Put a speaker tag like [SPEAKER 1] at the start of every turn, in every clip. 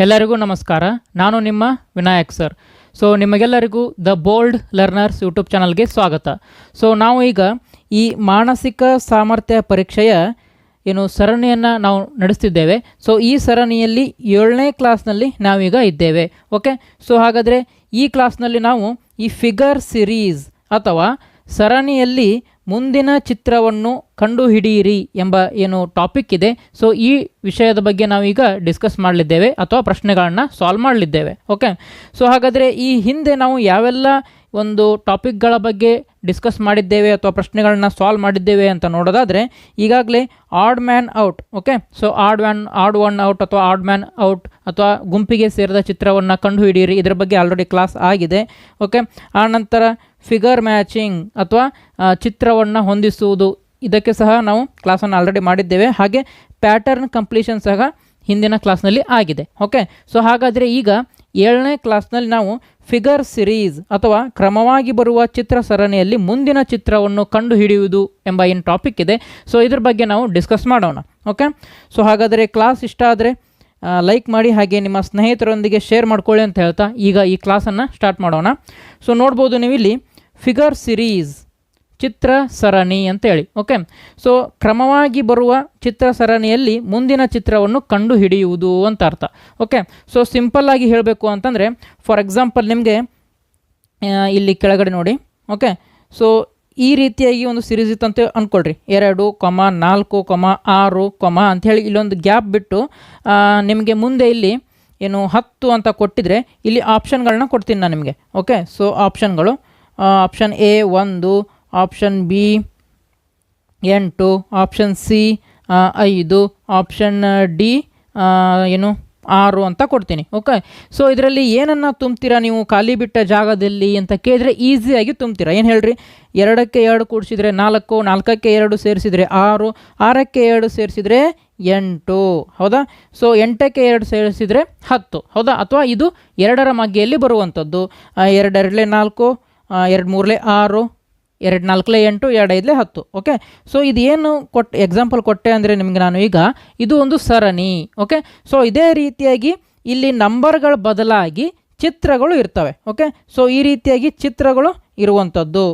[SPEAKER 1] ಎಲ್ಲರಿಗೂ ನಮಸ್ಕಾರ. ನಾನು ನಿಮ್ಮ ವಿನಾಯಕ್ ಸರ್. ಸೊ ನಿಮಗೆಲ್ಲರಿಗೂ ದ ಬೋಲ್ಡ್ ಲರ್ನರ್ಸ್ ಯೂಟ್ಯೂಬ್ ಚಾನಲ್ಗೆ ಸ್ವಾಗತ. ಸೊ ನಾವು ಈಗ ಈ ಮಾನಸಿಕ ಸಾಮರ್ಥ್ಯ ಪರೀಕ್ಷೆಯ ಸರಣಿಯನ್ನು ನಾವು ನಡೆಸ್ತಿದ್ದೇವೆ. ಸೊ ಈ ಸರಣಿಯಲ್ಲಿ 7ನೇ ಕ್ಲಾಸ್ನಲ್ಲಿ ನಾವೀಗ ಇದ್ದೇವೆ. ಓಕೆ, ಸೊ ಹಾಗಾದರೆ ಈ ಕ್ಲಾಸ್ನಲ್ಲಿ ನಾವು ಈ ಫಿಗರ್ ಸಿರೀಸ್ ಅಥವಾ ಸರಣಿಯಲ್ಲಿ ಮುಂದಿನ ಚಿತ್ರವನ್ನು ಕಂಡುಹಿಡಿಯಿರಿ ಎಂಬ ಟಾಪಿಕ್ ಇದೆ. ಸೊ ಈ ವಿಷಯದ ಬಗ್ಗೆ ನಾವೀಗ ಡಿಸ್ಕಸ್ ಮಾಡಲಿದ್ದೇವೆ ಅಥವಾ ಪ್ರಶ್ನೆಗಳನ್ನು ಸಾಲ್ವ್ ಮಾಡಲಿದ್ದೇವೆ. ಓಕೆ, ಸೊ ಹಾಗಾದರೆ ಈ ಹಿಂದೆ ನಾವು ಯಾವೆಲ್ಲ ಟಾಪಿಕ್ಗಳ ಬಗ್ಗೆ ಡಿಸ್ಕಸ್ ಮಾಡಿದ್ದೇವೆ ಅಥವಾ ಪ್ರಶ್ನೆಗಳನ್ನ ಸಾಲ್ವ್ ಮಾಡಿದ್ದೇವೆ ಅಂತ ನೋಡೋದಾದರೆ, ಈಗಾಗಲೇ odd man out, okay, so odd one out ಅಥವಾ ಆಡ್ ಮ್ಯಾನ್ ಔಟ್ ಅಥವಾ ಗುಂಪಿಗೆ ಸೇರಿದ ಚಿತ್ರವನ್ನು ಕಂಡುಹಿಡಿಯಿರಿ, ಇದರ ಬಗ್ಗೆ ಆಲ್ರೆಡಿ ಕ್ಲಾಸ್ ಆಗಿದೆ. ಓಕೆ, ಆನಂತರ ಫಿಗರ್ ಮ್ಯಾಚಿಂಗ್ ಅಥವಾ ಚಿತ್ರವನ್ನು ಹೊಂದಿಸುವುದು, ಇದಕ್ಕೆ ಸಹ ನಾವು ಕ್ಲಾಸನ್ನು ಆಲ್ರೆಡಿ ಮಾಡಿದ್ದೇವೆ. ಹಾಗೆ ಪ್ಯಾಟರ್ನ್ ಕಂಪ್ಲೀಷನ್ ಸಹ ಹಿಂದಿನ ಕ್ಲಾಸ್ನಲ್ಲಿ ಆಗಿದೆ. ಓಕೆ, ಸೊ ಹಾಗಾದರೆ ಈಗ 7ನೇ ಕ್ಲಾಸ್ನಲ್ಲಿ ನಾವು ಫಿಗರ್ ಸಿರೀಸ್ ಅಥವಾ ಕ್ರಮವಾಗಿ ಬರುವ ಚಿತ್ರ ಸರಣಿಯಲ್ಲಿ ಮುಂದಿನ ಚಿತ್ರವನ್ನು ಕಂಡುಹಿಡಿಯುವುದು ಎಂಬ ಟಾಪಿಕ್ ಇದೆ. ಸೊ ಇದ್ರ ಬಗ್ಗೆ ನಾವು ಡಿಸ್ಕಸ್ ಮಾಡೋಣ. ಓಕೆ, ಸೊ ಹಾಗಾದರೆ ಕ್ಲಾಸ್ ಇಷ್ಟ ಆದರೆ ಲೈಕ್ ಮಾಡಿ, ಹಾಗೆ ನಿಮ್ಮ ಸ್ನೇಹಿತರೊಂದಿಗೆ ಶೇರ್ ಮಾಡ್ಕೊಳ್ಳಿ ಅಂತ ಹೇಳ್ತಾ ಈಗ ಈ ಕ್ಲಾಸನ್ನು ಸ್ಟಾರ್ಟ್ ಮಾಡೋಣ. ಸೊ ನೋಡ್ಬೋದು ನೀವು ಇಲ್ಲಿ ಫಿಗರ್ ಸಿರೀಸ್, ಚಿತ್ರ ಸರಣಿ ಅಂತೇಳಿ. ಓಕೆ, ಸೊ ಕ್ರಮವಾಗಿ ಬರುವ ಚಿತ್ರ ಸರಣಿಯಲ್ಲಿ ಮುಂದಿನ ಚಿತ್ರವನ್ನು ಕಂಡುಹಿಡಿಯುವುದು ಅಂತ ಅರ್ಥ. ಓಕೆ, ಸೊ ಸಿಂಪಲ್ಲಾಗಿ ಹೇಳಬೇಕು ಅಂತಂದರೆ, ಫಾರ್ ಎಕ್ಸಾಂಪಲ್ ನಿಮಗೆ ಇಲ್ಲಿ ಕೆಳಗಡೆ ನೋಡಿ. ಓಕೆ, ಸೊ ಈ ರೀತಿಯಾಗಿ ಒಂದು ಸಿರೀಸ್ ಇತ್ತಂತ ಅಂದ್ಕೊಳ್ರಿ. 2, 4, 6, ಅಂಥೇಳಿ ಇಲ್ಲೊಂದು ಗ್ಯಾಪ್ ಬಿಟ್ಟು ನಿಮಗೆ ಮುಂದೆ ಇಲ್ಲಿ 10 ಅಂತ ಕೊಟ್ಟಿದ್ರೆ ಇಲ್ಲಿ ಆಪ್ಷನ್ಗಳನ್ನ ಕೊಡ್ತೀನಿ ನಾನು ನಿಮಗೆ. ಓಕೆ, ಸೊ ಆಪ್ಷನ್ಗಳು, option A 1, option B 8, option C 5, option D 6 ಅಂತ ಕೊಡ್ತೀನಿ. ಓಕೆ, ಸೊ ಇದರಲ್ಲಿ ಏನನ್ನು ತುಂಬ್ತೀರಾ ನೀವು ಖಾಲಿ ಬಿಟ್ಟ ಜಾಗದಲ್ಲಿ ಅಂತ ಕೇಳಿದ್ರೆ ಈಸಿಯಾಗಿ ತುಂಬ್ತೀರಾ. ಏನು ಹೇಳ್ರಿ, 2ಕ್ಕೆ 2 ಕೂಡಿಸಿದ್ರೆ 4, 4ಕ್ಕೆ 2 ಸೇರಿಸಿದರೆ 6, 6ಕ್ಕೆ 2 ಸೇರಿಸಿದರೆ 8, ಹೌದಾ? ಸೊ 8ಕ್ಕೆ 2 ಸೇರಿಸಿದರೆ 10, ಹೌದಾ? ಅಥವಾ ಇದು 2ರ ಮಗ್ಗೆಯಲ್ಲಿ ಬರುವಂಥದ್ದು. 2 2 4, 2 3 6, 2 4 8, 2 5 10. ಓಕೆ, ಸೊ ಇದು ಏನು ಎಕ್ಸಾಂಪಲ್ ಕೊಟ್ಟೆ ಅಂದರೆ ನಿಮಗೆ ನಾನು ಈಗ ಇದು ಒಂದು ಸರಣಿ. ಓಕೆ, ಸೊ ಇದೇ ರೀತಿಯಾಗಿ ಇಲ್ಲಿ ನಂಬರ್ಗಳ ಬದಲಾಗಿ ಚಿತ್ರಗಳು ಇರ್ತವೆ. ಓಕೆ, ಸೊ ಈ ರೀತಿಯಾಗಿ ಚಿತ್ರಗಳು ಇರುವಂಥದ್ದು.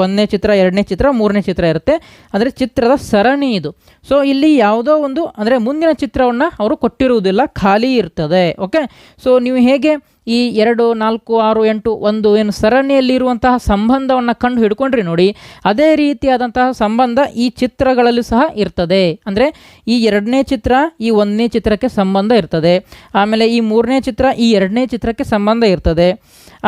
[SPEAKER 1] 1ನೇ ಚಿತ್ರ, 2ನೇ ಚಿತ್ರ, 3ನೇ ಚಿತ್ರ ಇರುತ್ತೆ. ಅಂದರೆ ಚಿತ್ರದ ಸರಣಿ ಇದು. ಸೊ ಇಲ್ಲಿ ಯಾವುದೋ ಒಂದು ಅಂದರೆ ಮುಂದಿನ ಚಿತ್ರವನ್ನು ಅವರು ಕೊಟ್ಟಿರುವುದಿಲ್ಲ, ಖಾಲಿ ಇರ್ತದೆ. ಓಕೆ, ಸೊ ನೀವು ಹೇಗೆ ಈ 2 4 6 8 ಒಂದು ಸರಣಿಯಲ್ಲಿ ಇರುವಂತಹ ಸಂಬಂಧವನ್ನು ಕಂಡು ಹಿಡ್ಕೊಂಡ್ರಿ ನೋಡಿ, ಅದೇ ರೀತಿಯಾದಂತಹ ಸಂಬಂಧ ಈ ಚಿತ್ರಗಳಲ್ಲಿ ಸಹ ಇರ್ತದೆ. ಅಂದರೆ ಈ 2ನೇ ಚಿತ್ರ ಈ 1ನೇ ಚಿತ್ರಕ್ಕೆ ಸಂಬಂಧ ಇರ್ತದೆ. ಆಮೇಲೆ ಈ 3ನೇ ಚಿತ್ರ ಈ 2ನೇ ಚಿತ್ರಕ್ಕೆ ಸಂಬಂಧ ಇರ್ತದೆ.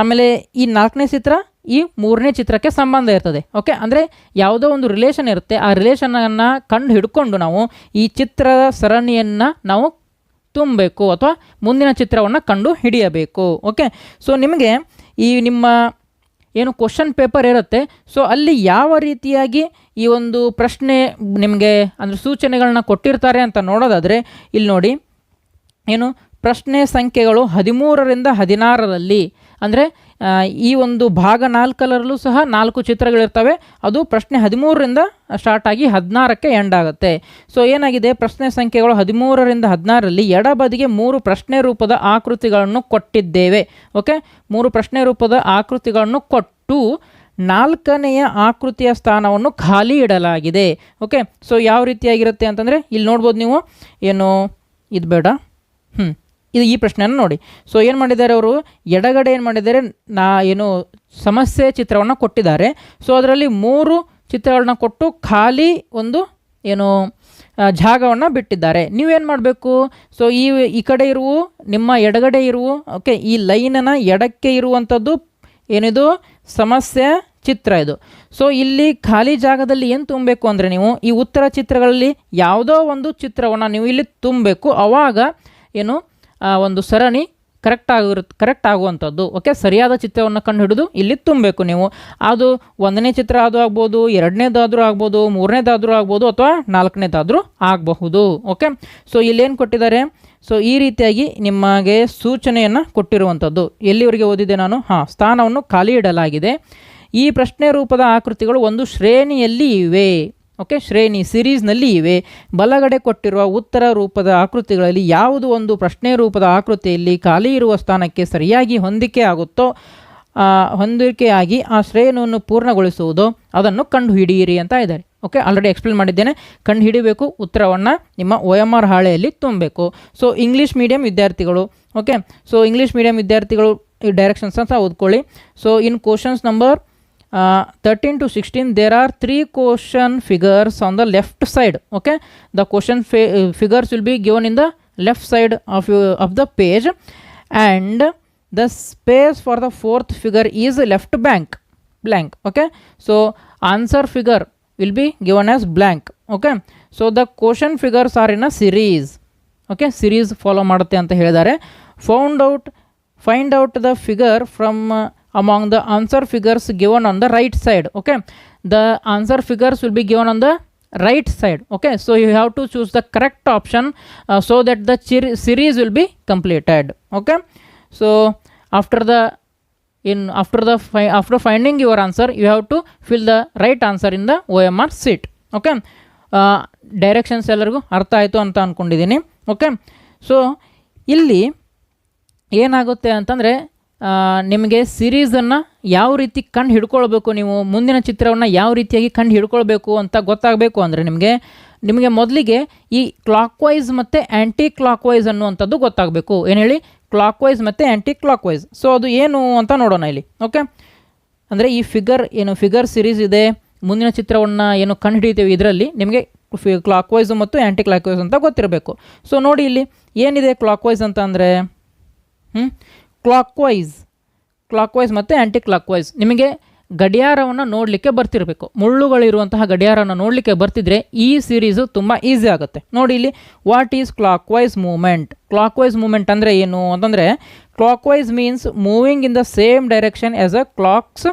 [SPEAKER 1] ಆಮೇಲೆ ಈ 4ನೇ ಚಿತ್ರ ಈ 3ನೇ ಚಿತ್ರಕ್ಕೆ ಸಂಬಂಧ ಇರ್ತದೆ. ಓಕೆ, ಅಂದರೆ ಯಾವುದೋ ಒಂದು ರಿಲೇಷನ್ ಇರುತ್ತೆ. ಆ ರಿಲೇಷನನ್ನು ಕಂಡು ಹಿಡ್ಕೊಂಡು ನಾವು ಈ ಚಿತ್ರದ ಸರಣಿಯನ್ನು ನಾವು ತುಂಬಬೇಕು ಅಥವಾ ಮುಂದಿನ ಚಿತ್ರವನ್ನು ಕಂಡು ಹಿಡಿಯಬೇಕು. ಓಕೆ, ಸೊ ನಿಮಗೆ ಈ ನಿಮ್ಮ ಕ್ವಶನ್ ಪೇಪರ್ ಇರುತ್ತೆ. ಸೊ ಅಲ್ಲಿ ಯಾವ ರೀತಿಯಾಗಿ ಈ ಒಂದು ಪ್ರಶ್ನೆ ನಿಮಗೆ ಅಂದರೆ ಸೂಚನೆಗಳನ್ನ ಕೊಟ್ಟಿರ್ತಾರೆ ಅಂತ ನೋಡೋದಾದರೆ, ಇಲ್ಲಿ ನೋಡಿ ಪ್ರಶ್ನೆ ಸಂಖ್ಯೆಗಳು 13ರಿಂದ 16ರಲ್ಲಿ ಅಂದರೆ ಈ ಒಂದು ಭಾಗ 4ರಲ್ಲೂ ಸಹ 4 ಚಿತ್ರಗಳಿರ್ತವೆ. ಅದು ಪ್ರಶ್ನೆ 13ರಿಂದ ಸ್ಟಾರ್ಟ್ ಆಗಿ 16ಕ್ಕೆ ಎಂಡ್ ಆಗುತ್ತೆ. ಸೊ ಏನಾಗಿದೆ, ಪ್ರಶ್ನೆ ಸಂಖ್ಯೆಗಳು 13ರಿಂದ 16ರಲ್ಲಿ ಎಡಬದಿಗೆ 3 ಪ್ರಶ್ನೆ ರೂಪದ ಆಕೃತಿಗಳನ್ನು ಕೊಟ್ಟಿದ್ದೇವೆ. ಓಕೆ, 3 ಪ್ರಶ್ನೆ ರೂಪದ ಆಕೃತಿಗಳನ್ನು ಕೊಟ್ಟು 4ನೆಯ ಆಕೃತಿಯ ಸ್ಥಾನವನ್ನು ಖಾಲಿ ಇಡಲಾಗಿದೆ. ಓಕೆ, ಸೊ ಯಾವ ರೀತಿಯಾಗಿರುತ್ತೆ ಅಂತಂದರೆ ಇಲ್ಲಿ ನೋಡ್ಬೋದು ನೀವು. ಇದು ಬೇಡ, ಇದು ಈ ಪ್ರಶ್ನೆಯನ್ನು ನೋಡಿ. ಸೊ ಏನು ಮಾಡಿದ್ದಾರೆ ಅವರು, ಎಡಗಡೆ ಏನು ಮಾಡಿದ್ದಾರೆ, ಸಮಸ್ಯೆ ಚಿತ್ರವನ್ನು ಕೊಟ್ಟಿದ್ದಾರೆ. ಸೊ ಅದರಲ್ಲಿ 3 ಚಿತ್ರಗಳನ್ನ ಕೊಟ್ಟು ಖಾಲಿ ಒಂದು ಜಾಗವನ್ನು ಬಿಟ್ಟಿದ್ದಾರೆ. ನೀವೇನು ಮಾಡಬೇಕು, ಸೊ ಈ ಕಡೆ ಇರುವ ನಿಮ್ಮ ಎಡಗಡೆ ಇರುವ ಓಕೆ ಈ ಲೈನನ್ನು ಎಡಕ್ಕೆ ಇರುವಂಥದ್ದು ಏನಿದು ಸಮಸ್ಯೆ ಚಿತ್ರ ಇದು. ಸೊ ಇಲ್ಲಿ ಖಾಲಿ ಜಾಗದಲ್ಲಿ ಏನು ತುಂಬಬೇಕು ಅಂದರೆ ನೀವು ಈ ಉತ್ತರ ಚಿತ್ರಗಳಲ್ಲಿ ಯಾವುದೋ ಒಂದು ಚಿತ್ರವನ್ನು ನೀವು ಇಲ್ಲಿ ತುಂಬಬೇಕು. ಆವಾಗ ಒಂದು ಸರಣಿ ಕರೆಕ್ಟ್ ಆಗುವಂಥದ್ದು. ಓಕೆ, ಸರಿಯಾದ ಚಿತ್ರವನ್ನು ಕಂಡು ಹಿಡಿದು ಇಲ್ಲಿ ತುಂಬಬೇಕು ನೀವು. ಅದು 1ನೇ ಚಿತ್ರ ಆದರೂ ಆಗ್ಬೋದು, 2ನೇದಾದರೂ ಆಗ್ಬೋದು, 3ನೇದಾದರೂ ಆಗ್ಬೋದು, ಅಥವಾ 4ನೇದಾದರೂ ಆಗಬಹುದು. ಓಕೆ, ಸೊ ಇಲ್ಲೇನು ಕೊಟ್ಟಿದ್ದಾರೆ, ಸೊ ಈ ರೀತಿಯಾಗಿ ನಿಮಗೆ ಸೂಚನೆಯನ್ನು ಕೊಟ್ಟಿರುವಂಥದ್ದು. ಎಲ್ಲಿವರೆಗೆ ಓದಿದೆ ನಾನು? ಸ್ಥಾನವನ್ನು ಖಾಲಿ ಇಡಲಾಗಿದೆ. ಈ ಪ್ರಶ್ನೆ ರೂಪದ ಆಕೃತಿಗಳು ಒಂದು ಶ್ರೇಣಿಯಲ್ಲಿ ಇವೆ. ಓಕೆ, ಶ್ರೇಣಿ ಸಿರೀಸ್ನಲ್ಲಿ ಇವೆ. ಬಲಗಡೆ ಕೊಟ್ಟಿರುವ ಉತ್ತರ ರೂಪದ ಆಕೃತಿಗಳಲ್ಲಿ ಯಾವುದು ಒಂದು ಪ್ರಶ್ನೆ ರೂಪದ ಆಕೃತಿಯಲ್ಲಿ ಖಾಲಿ ಇರುವ ಸ್ಥಾನಕ್ಕೆ ಸರಿಯಾಗಿ ಹೊಂದಿಕೆಯಾಗಿ ಆ ಶ್ರೇಣಿಯನ್ನು ಪೂರ್ಣಗೊಳಿಸುವುದು, ಅದನ್ನು ಕಂಡುಹಿಡಿಯಿರಿ ಅಂತ ಇದ್ದಾರೆ. ಓಕೆ, ಆಲ್ರೆಡಿ ಎಕ್ಸ್ಪ್ಲೇನ್ ಮಾಡಿದ್ದೇನೆ. ಕಂಡುಹಿಡಿಬೇಕು, ಉತ್ತರವನ್ನು ನಿಮ್ಮ OMR ಹಾಳೆಯಲ್ಲಿ ತುಂಬಬೇಕು. ಸೊ ಇಂಗ್ಲೀಷ್ ಮೀಡಿಯಂ ವಿದ್ಯಾರ್ಥಿಗಳು, ಓಕೆ, ಸೊ ಇಂಗ್ಲೀಷ್ ಮೀಡಿಯಂ ವಿದ್ಯಾರ್ಥಿಗಳು ಈ ಡೈರೆಕ್ಷನ್ಸ್ ಅಂತ ಓದ್ಕೊಳ್ಳಿ. So in questions number 13 to 16 there are 3 question figures on the left side. Okay, the question figures will be given in the left side of the page, and the space for the fourth figure is left blank. Okay, so answer figure will be given as blank. Okay, so the question figures are in a series. Okay, series follow ಮಾಡುತ್ತೆ ಅಂತ ಹೇಳಿದ್ದಾರೆ. Find out the figure from among the answer figures given on the right side. Okay, the answer figures will be given on the right side. Okay, so you have to choose the correct option so that the series will be completed. Okay, so after finding your answer, you have to fill the right answer in the OMR sheet. Okay, directions ಎಲ್ಲರಿಗೂ ಅರ್ಥ ಆಯಿತು ಅಂತ ಅಂದ್ಕೊಂಡಿದ್ದೀನಿ. Okay, so ಇಲ್ಲಿ ಏನಾಗುತ್ತೆ ಅಂತಂದರೆ ನಿಮಗೆ ಸಿರೀಸನ್ನು ಯಾವ ರೀತಿ ಕಂಡು ಹಿಡ್ಕೊಳ್ಬೇಕು, ನೀವು ಮುಂದಿನ ಚಿತ್ರವನ್ನು ಯಾವ ರೀತಿಯಾಗಿ ಕಂಡು ಹಿಡ್ಕೊಳ್ಬೇಕು ಅಂತ ಗೊತ್ತಾಗಬೇಕು ಅಂದರೆ ನಿಮಗೆ ಮೊದಲಿಗೆ ಈ ಕ್ಲಾಕ್ ವೈಸ್ ಮತ್ತು ಆ್ಯಂಟಿ ಕ್ಲಾಕ್ ವೈಸ್ ಅನ್ನುವಂಥದ್ದು ಗೊತ್ತಾಗಬೇಕು. ಏನು ಹೇಳಿ, ಕ್ಲಾಕ್ ವೈಸ್ ಮತ್ತು ಆ್ಯಂಟಿ ಕ್ಲಾಕ್ ವೈಸ್. ಸೊ ಅದು ಏನು ಅಂತ ನೋಡೋಣ ಇಲ್ಲಿ. ಓಕೆ, ಅಂದರೆ ಈ ಫಿಗರ್ ಸಿರೀಸ್ ಇದೆ, ಮುಂದಿನ ಚಿತ್ರವನ್ನು ಏನು ಕಂಡು ಹಿಡಿತೀವಿ ಇದರಲ್ಲಿ ನಿಮಗೆ ಕ್ಲಾಕ್ ವೈಸು ಮತ್ತು ಆ್ಯಂಟಿ ಕ್ಲಾಕ್ ವೈಸ್ ಅಂತ ಗೊತ್ತಿರಬೇಕು. ಸೊ ನೋಡಿ ಇಲ್ಲಿ ಏನಿದೆ ಕ್ಲಾಕ್ ವೈಸ್ ಅಂತ ಅಂದರೆ ಕ್ಲಾಕ್ ವೈಸ್ ಮತ್ತು ಆ್ಯಂಟಿ ಕ್ಲಾಕ್ ವೈಸ್ ನಿಮಗೆ ಗಡಿಯಾರವನ್ನು ನೋಡಲಿಕ್ಕೆ ಬರ್ತಿರಬೇಕು. ಮುಳ್ಳುಗಳಿರುವಂತಹ ಗಡಿಯಾರವನ್ನು ನೋಡಲಿಕ್ಕೆ ಬರ್ತಿದ್ರೆ ಈ ಸೀರೀಸು ತುಂಬ ಈಸಿ ಆಗುತ್ತೆ. ನೋಡಿ ಇಲ್ಲಿ what is clockwise movement. Clockwise movement ಅಂದರೆ ಏನು ಅಂತಂದರೆ clock wise means moving in the same direction as a clock's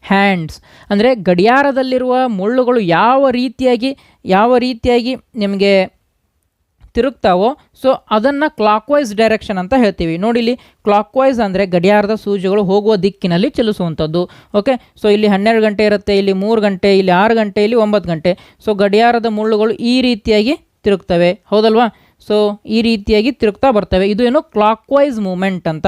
[SPEAKER 1] hands. ಅಂದರೆ ಗಡಿಯಾರದಲ್ಲಿರುವ ಮುಳ್ಳುಗಳು ಯಾವ ರೀತಿಯಾಗಿ ನಿಮಗೆ ತಿರುಗ್ತಾವೋ ಸೊ ಅದನ್ನು ಕ್ಲಾಕ್ ವೈಸ್ ಡೈರೆಕ್ಷನ್ ಅಂತ ಹೇಳ್ತೀವಿ. ನೋಡಿ ಇಲ್ಲಿ ಕ್ಲಾಕ್ ವೈಸ್ ಅಂದರೆ ಗಡಿಯಾರದ ಸೂಜಿಗಳು ಹೋಗುವ ದಿಕ್ಕಿನಲ್ಲಿ ಚಲಿಸುವಂಥದ್ದು. ಓಕೆ, ಸೊ ಇಲ್ಲಿ 12 ಗಂಟೆ ಇರುತ್ತೆ, ಇಲ್ಲಿ 3 ಗಂಟೆ, ಇಲ್ಲಿ 6 ಗಂಟೆ, ಇಲ್ಲಿ 9 ಗಂಟೆ. ಸೊ ಗಡಿಯಾರದ ಮುಳ್ಳುಗಳು ಈ ರೀತಿಯಾಗಿ ತಿರುಗ್ತವೆ, ಹೌದಲ್ವಾ? ಸೊ ಈ ರೀತಿಯಾಗಿ ತಿರುಗ್ತಾ ಬರ್ತವೆ. ಇದು ಏನು ಕ್ಲಾಕ್ ವೈಸ್ ಮೂಮೆಂಟ್ ಅಂತ.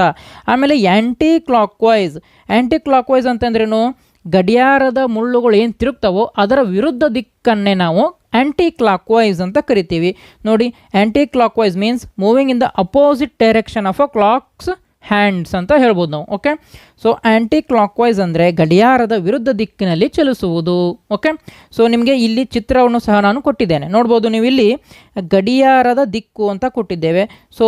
[SPEAKER 1] ಆಮೇಲೆ ಆ್ಯಂಟಿ ಕ್ಲಾಕ್ ವೈಸ್ ಅಂತಂದ್ರೇನು, ಗಡಿಯಾರದ ಮುಳ್ಳುಗಳು ಏನು ತಿರುಗ್ತಾವೋ ಅದರ ವಿರುದ್ಧ ದಿಕ್ಕನ್ನೇ ನಾವು ಆ್ಯಂಟಿ ಕ್ಲಾಕ್ ವೈಸ್ ಅಂತ ಕರಿತೀವಿ. ನೋಡಿ, ಆ್ಯಂಟಿ clock wise means moving in the opposite direction of a clock's hands ಅಂತ ಹೇಳ್ಬೋದು ನಾವು. Okay, so anticlockwise ಅಂದರೆ ಗಡಿಯಾರದ ವಿರುದ್ಧ ದಿಕ್ಕಿನಲ್ಲಿ ಚಲಿಸುವುದು. ಓಕೆ, ಸೊ ನಿಮಗೆ ಇಲ್ಲಿ ಚಿತ್ರವನ್ನು ಸಹ ನಾನು ಕೊಟ್ಟಿದ್ದೇನೆ, ನೋಡ್ಬೋದು ನೀವು. ಇಲ್ಲಿ ಗಡಿಯಾರದ ದಿಕ್ಕು ಅಂತ ಕೊಟ್ಟಿದ್ದೇವೆ. ಸೊ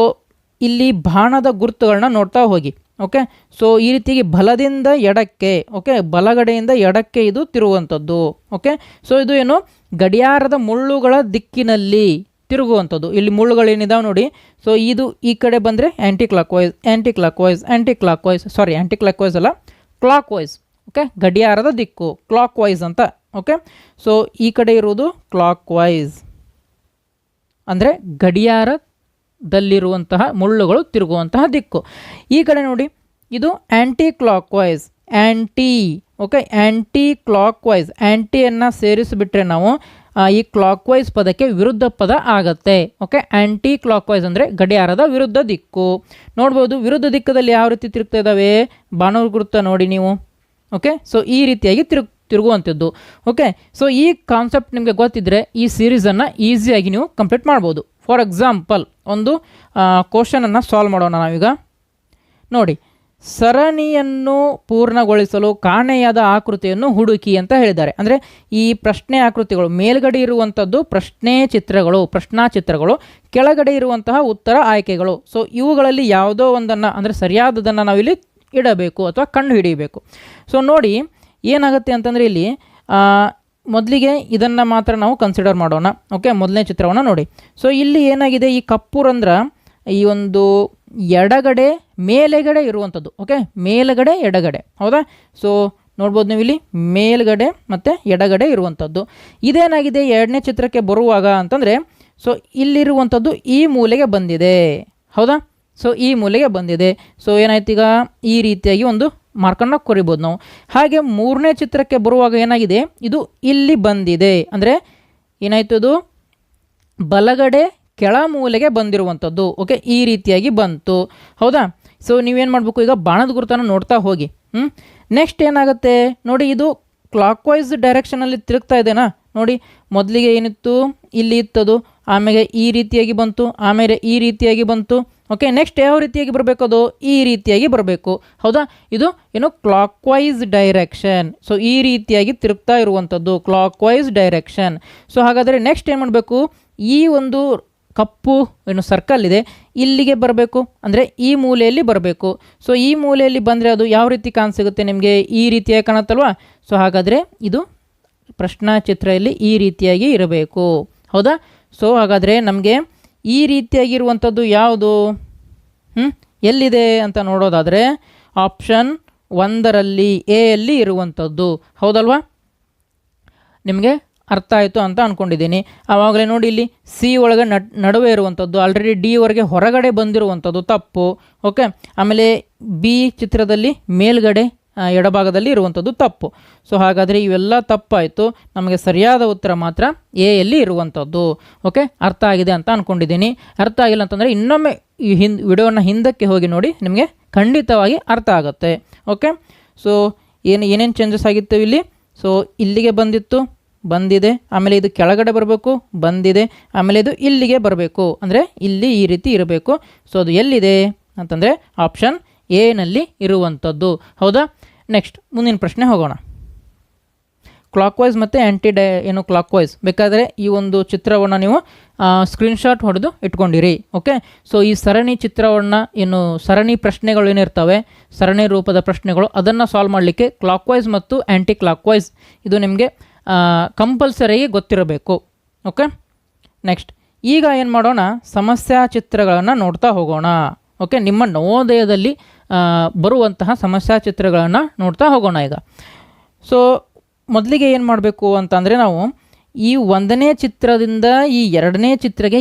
[SPEAKER 1] ಇಲ್ಲಿ ಬಾಣದ ಗುರುತುಗಳನ್ನ ನೋಡ್ತಾ ಹೋಗಿ. ಓಕೆ, ಸೊ ಈ ರೀತಿಯಾಗಿ ಬಲದಿಂದ ಎಡಕ್ಕೆ, ಓಕೆ, ಬಲಗಡೆಯಿಂದ ಎಡಕ್ಕೆ ಇದು ತಿರುಗುವಂಥದ್ದು. ಓಕೆ, ಸೊ ಇದು ಏನು ಗಡಿಯಾರದ ಮುಳ್ಳುಗಳ ದಿಕ್ಕಿನಲ್ಲಿ ತಿರುಗುವಂಥದ್ದು. ಇಲ್ಲಿ ಮುಳ್ಳುಗಳೇನಿದಾವೆ ನೋಡಿ. ಸೊ ಇದು ಈ ಕಡೆ ಬಂದರೆ ಆ್ಯಂಟಿ ಕ್ಲಾಕ್ ವೈಸ್ ಅಲ್ಲ, ಕ್ಲಾಕ್ ವೈಸ್. ಓಕೆ, ಗಡಿಯಾರದ ದಿಕ್ಕು ಕ್ಲಾಕ್ ವೈಸ್ ಅಂತ. ಓಕೆ, ಸೊ ಈ ಕಡೆ ಇರುವುದು ಕ್ಲಾಕ್ ವೈಸ್ ಅಂದರೆ ಗಡಿಯಾರದಲ್ಲಿರುವಂತಹ ಮುಳ್ಳುಗಳು ತಿರುಗುವಂತಹ ದಿಕ್ಕು. ಈ ಕಡೆ ನೋಡಿ, ಇದು anticlockwise. Anticlockwise, ಆ್ಯಂಟಿಯನ್ನು ಸೇರಿಸಿಬಿಟ್ರೆ ನಾವು ಈ ಕ್ಲಾಕ್ ವೈಸ್ ಪದಕ್ಕೆ ವಿರುದ್ಧ ಪದ ಆಗತ್ತೆ. ಓಕೆ, ಆ್ಯಂಟಿ ಕ್ಲಾಕ್ ವೈಸ್ ಅಂದರೆ ಗಡಿಯಾರದ ವಿರುದ್ಧ ದಿಕ್ಕು. ನೋಡ್ಬೋದು, ವಿರುದ್ಧ ದಿಕ್ಕದಲ್ಲಿ ಯಾವ ರೀತಿ ತಿರುಗ್ತಾ ಇದ್ದಾವೆ, ಬಾಣದ ಗುರುತ ನೋಡಿ ನೀವು. ಓಕೆ, ಸೊ ಈ ರೀತಿಯಾಗಿ ತಿರುಗುವಂಥದ್ದು. ಓಕೆ, ಸೊ ಈ ಕಾನ್ಸೆಪ್ಟ್ ನಿಮಗೆ ಗೊತ್ತಿದ್ದರೆ ಈ ಸೀರೀಸನ್ನು ಈಸಿಯಾಗಿ ನೀವು ಕಂಪ್ಲೀಟ್ ಮಾಡ್ಬೋದು. ಫಾರ್ ಎಕ್ಸಾಂಪಲ್ ಒಂದು ಕ್ವಶನನ್ನು ಸಾಲ್ವ್ ಮಾಡೋಣ ನಾವೀಗ. ನೋಡಿ, ಸರಣಿಯನ್ನು ಪೂರ್ಣಗೊಳಿಸಲು ಕಾಣೆಯಾದ ಆಕೃತಿಯನ್ನು ಹುಡುಕಿ ಅಂತ ಹೇಳಿದ್ದಾರೆ. ಅಂದರೆ ಈ ಪ್ರಶ್ನೆ ಆಕೃತಿಗಳು ಮೇಲ್ಗಡೆ ಇರುವಂಥದ್ದು ಪ್ರಶ್ನಾ ಚಿತ್ರಗಳು, ಕೆಳಗಡೆ ಇರುವಂತಹ ಉತ್ತರ ಆಯ್ಕೆಗಳು. ಸೊ ಇವುಗಳಲ್ಲಿ ಯಾವುದೋ ಒಂದನ್ನು ಅಂದರೆ ಸರಿಯಾದದನ್ನು ನಾವಿಲ್ಲಿ ಇಡಬೇಕು ಅಥವಾ ಕಂಡು ಹಿಡಿಯಬೇಕು. ಸೊ ನೋಡಿ ಏನಾಗುತ್ತೆ ಅಂತಂದರೆ ಇಲ್ಲಿ ಮೊದಲಿಗೆ ಇದನ್ನು ಮಾತ್ರ ನಾವು ಕನ್ಸಿಡರ್ ಮಾಡೋಣ. ಓಕೆ, ಮೊದಲನೇ ಚಿತ್ರವನ್ನು ನೋಡಿ. ಸೊ ಇಲ್ಲಿ ಏನಾಗಿದೆ, ಈ ಕಪ್ಪು ರಂಧ್ರ ಈ ಒಂದು ಎಡಗಡೆ ಮೇಲೆಗಡೆ ಇರುವಂಥದ್ದು. ಓಕೆ, ಮೇಲುಗಡೆ ಎಡಗಡೆ, ಹೌದಾ? ಸೊ ನೋಡ್ಬೋದು ನೀವು ಇಲ್ಲಿ ಮೇಲ್ಗಡೆ ಮತ್ತು ಎಡಗಡೆ ಇರುವಂಥದ್ದು. ಇದೇನಾಗಿದೆ ಎರಡನೇ ಚಿತ್ರಕ್ಕೆ ಬರುವಾಗ ಅಂತಂದರೆ, ಸೊ ಇಲ್ಲಿರುವಂಥದ್ದು ಈ ಮೂಲೆಗೆ ಬಂದಿದೆ, ಹೌದಾ? ಸೊ ಈ ಮೂಲೆಗೆ ಬಂದಿದೆ. ಸೊ ಏನಾಯ್ತು, ಈಗ ಈ ರೀತಿಯಾಗಿ ಒಂದು ಮಾರ್ಕನ್ನು ಕೊರಿಬೋದು ನಾವು. ಹಾಗೆ ಮೂರನೇ ಚಿತ್ರಕ್ಕೆ ಬರುವಾಗ ಏನಾಗಿದೆ, ಇದು ಇಲ್ಲಿ ಬಂದಿದೆ. ಅಂದರೆ ಏನಾಯಿತು ಇದು ಬಲಗಡೆ ಕೆಳ ಮೂಲೆಗೆ ಬಂದಿರುವಂಥದ್ದು. ಓಕೆ, ಈ ರೀತಿಯಾಗಿ ಬಂತು. ಹೌದಾ? ಸೊ ನೀವೇನು ಮಾಡಬೇಕು, ಈಗ ಬಾಣದ ಗುರುತನ್ನು ನೋಡ್ತಾ ಹೋಗಿ. ನೆಕ್ಸ್ಟ್ ಏನಾಗುತ್ತೆ ನೋಡಿ, ಇದು ಕ್ಲಾಕ್ ವೈಸ್ ಡೈರೆಕ್ಷನಲ್ಲಿ ತಿರುಗ್ತಾ ಇದೆನಾ ನೋಡಿ. ಮೊದಲಿಗೆ ಏನಿತ್ತು, ಇಲ್ಲಿ ಇತ್ತದು, ಆಮೇಲೆ ಈ ರೀತಿಯಾಗಿ ಬಂತು, ಆಮೇಲೆ ಈ ರೀತಿಯಾಗಿ ಬಂತು. ಓಕೆ, ನೆಕ್ಸ್ಟ್ ಯಾವ ರೀತಿಯಾಗಿ ಬರಬೇಕು, ಅದು ಈ ರೀತಿಯಾಗಿ ಬರಬೇಕು. ಹೌದಾ? ಇದು ಏನು ಕ್ಲಾಕ್ ವೈಸ್ ಡೈರೆಕ್ಷನ್. ಸೊ ಈ ರೀತಿಯಾಗಿ ತಿರುಗ್ತಾ ಇರುವಂಥದ್ದು ಕ್ಲಾಕ್ ವೈಸ್ ಡೈರೆಕ್ಷನ್. ಸೊ ಹಾಗಾದರೆ ನೆಕ್ಸ್ಟ್ ಏನು ಮಾಡಬೇಕು, ಈ ಒಂದು ಕಪ್ಪು ಏನು ಸರ್ಕಲ್ ಇದೆ ಇಲ್ಲಿಗೆ ಬರಬೇಕು, ಅಂದರೆ ಈ ಮೂಲೆಯಲ್ಲಿ ಬರಬೇಕು. ಸೊ ಈ ಮೂಲೆಯಲ್ಲಿ ಬಂದರೆ ಅದು ಯಾವ ರೀತಿ ಕಾಣಿಸುತ್ತೆ ನಿಮಗೆ, ಈ ರೀತಿಯಾಗಿ ಕಾಣುತ್ತಲ್ವಾ. ಸೊ ಹಾಗಾದರೆ ಇದು ಪ್ರಶ್ನಾ ಚಿತ್ರ ಇಲ್ಲಿ ಈ ರೀತಿಯಾಗಿ ಇರಬೇಕು. ಹೌದಾ? ಸೊ ಹಾಗಾದರೆ ನಮಗೆ ಈ ರೀತಿಯಾಗಿರುವಂಥದ್ದು ಯಾವುದು ಎಲ್ಲಿದೆ ಅಂತ ನೋಡೋದಾದರೆ ಆಪ್ಷನ್ 1ರಲ್ಲಿ ಎಯಲ್ಲಿ ಇರುವಂಥದ್ದು. ಹೌದಲ್ವಾ? ನಿಮಗೆ ಅರ್ಥ ಆಯಿತು ಅಂತ ಅಂದ್ಕೊಂಡಿದ್ದೀನಿ. ಆವಾಗಲೇ ನೋಡಿ, ಇಲ್ಲಿ ಸಿ ಒಳಗೆ ನಡುವೆ ಇರುವಂಥದ್ದು, ಆಲ್ರೆಡಿ ಡಿ ವರೆಗೆ ಹೊರಗಡೆ ಬಂದಿರುವಂಥದ್ದು ತಪ್ಪು. ಓಕೆ, ಆಮೇಲೆ ಬಿ ಚಿತ್ರದಲ್ಲಿ ಮೇಲ್ಗಡೆ ಎಡಭಾಗದಲ್ಲಿ ಇರುವಂಥದ್ದು ತಪ್ಪು. ಸೊ ಹಾಗಾದರೆ ಇವೆಲ್ಲ ತಪ್ಪಾಯಿತು. ನಮಗೆ ಸರಿಯಾದ ಉತ್ತರ ಮಾತ್ರ ಎಯಲ್ಲಿ ಇರುವಂಥದ್ದು. ಓಕೆ, ಅರ್ಥ ಆಗಿದೆ ಅಂತ ಅಂದ್ಕೊಂಡಿದ್ದೀನಿ. ಅರ್ಥ ಆಗಿಲ್ಲ ಅಂತಂದರೆ ಇನ್ನೊಮ್ಮೆ ಈ ವಿಡಿಯೋನ ಹಿಂದಕ್ಕೆ ಹೋಗಿ ನೋಡಿ, ನಿಮಗೆ ಖಂಡಿತವಾಗಿ ಅರ್ಥ ಆಗುತ್ತೆ. ಓಕೆ, ಸೊ ಏನೇನು ಚೇಂಜಸ್ ಆಗಿತ್ತು ಇಲ್ಲಿ. ಸೊ ಇಲ್ಲಿಗೆ ಬಂದಿದೆ, ಆಮೇಲೆ ಇದು ಕೆಳಗಡೆ ಬರಬೇಕು, ಬಂದಿದೆ, ಆಮೇಲೆ ಇದು ಇಲ್ಲಿಗೆ ಬರಬೇಕು, ಅಂದರೆ ಇಲ್ಲಿ ಈ ರೀತಿ ಇರಬೇಕು. ಸೊ ಅದು ಎಲ್ಲಿದೆ ಅಂತಂದರೆ ಆಪ್ಷನ್ ಎನಲ್ಲಿ ಇರುವಂಥದ್ದು. ಹೌದಾ? ನೆಕ್ಸ್ಟ್ ಮುಂದಿನ ಪ್ರಶ್ನೆ ಹೋಗೋಣ. ಕ್ಲಾಕ್ ವೈಸ್ ಮತ್ತು ಏನು ಕ್ಲಾಕ್ ವೈಸ್ ಬೇಕಾದರೆ ಈ ಒಂದು ಚಿತ್ರವನ್ನು ನೀವು ಸ್ಕ್ರೀನ್ಶಾಟ್ ಹೊಡೆದು ಇಟ್ಕೊಂಡಿರಿ. ಓಕೆ, ಸೊ ಈ ಸರಣಿ ಚಿತ್ರವನ್ನು ಏನು ಸರಣಿ ಪ್ರಶ್ನೆಗಳು ಏನಿರ್ತವೆ, ಸರಣಿ ರೂಪದ ಪ್ರಶ್ನೆಗಳು, ಅದನ್ನು ಸಾಲ್ವ್ ಮಾಡಲಿಕ್ಕೆ ಕ್ಲಾಕ್ ವೈಸ್ ಮತ್ತು ಆ್ಯಂಟಿ ಕ್ಲಾಕ್ ವೈಸ್ ಇದು ನಿಮಗೆ ಕಂಪಲ್ಸರಿಯಾಗಿ ಗೊತ್ತಿರಬೇಕು. ಓಕೆ, ನೆಕ್ಸ್ಟ್ ಈಗ ಏನು ಮಾಡೋಣ, ಸಮಸ್ಯಾ ಚಿತ್ರಗಳನ್ನು ನೋಡ್ತಾ ಹೋಗೋಣ. ಓಕೆ, ನಿಮ್ಮ ನವೋದಯದಲ್ಲಿ ಬರುವಂತಹ ಸಮಸ್ಯಾ ಚಿತ್ರಗಳನ್ನು ನೋಡ್ತಾ ಹೋಗೋಣ ಈಗ. ಸೊ ಮೊದಲಿಗೆ ಏನು ಮಾಡಬೇಕು ಅಂತಂದರೆ, ನಾವು ಈ 1ನೇ ಚಿತ್ರದಿಂದ ಈ 2ನೇ ಚಿತ್ರಕ್ಕೆ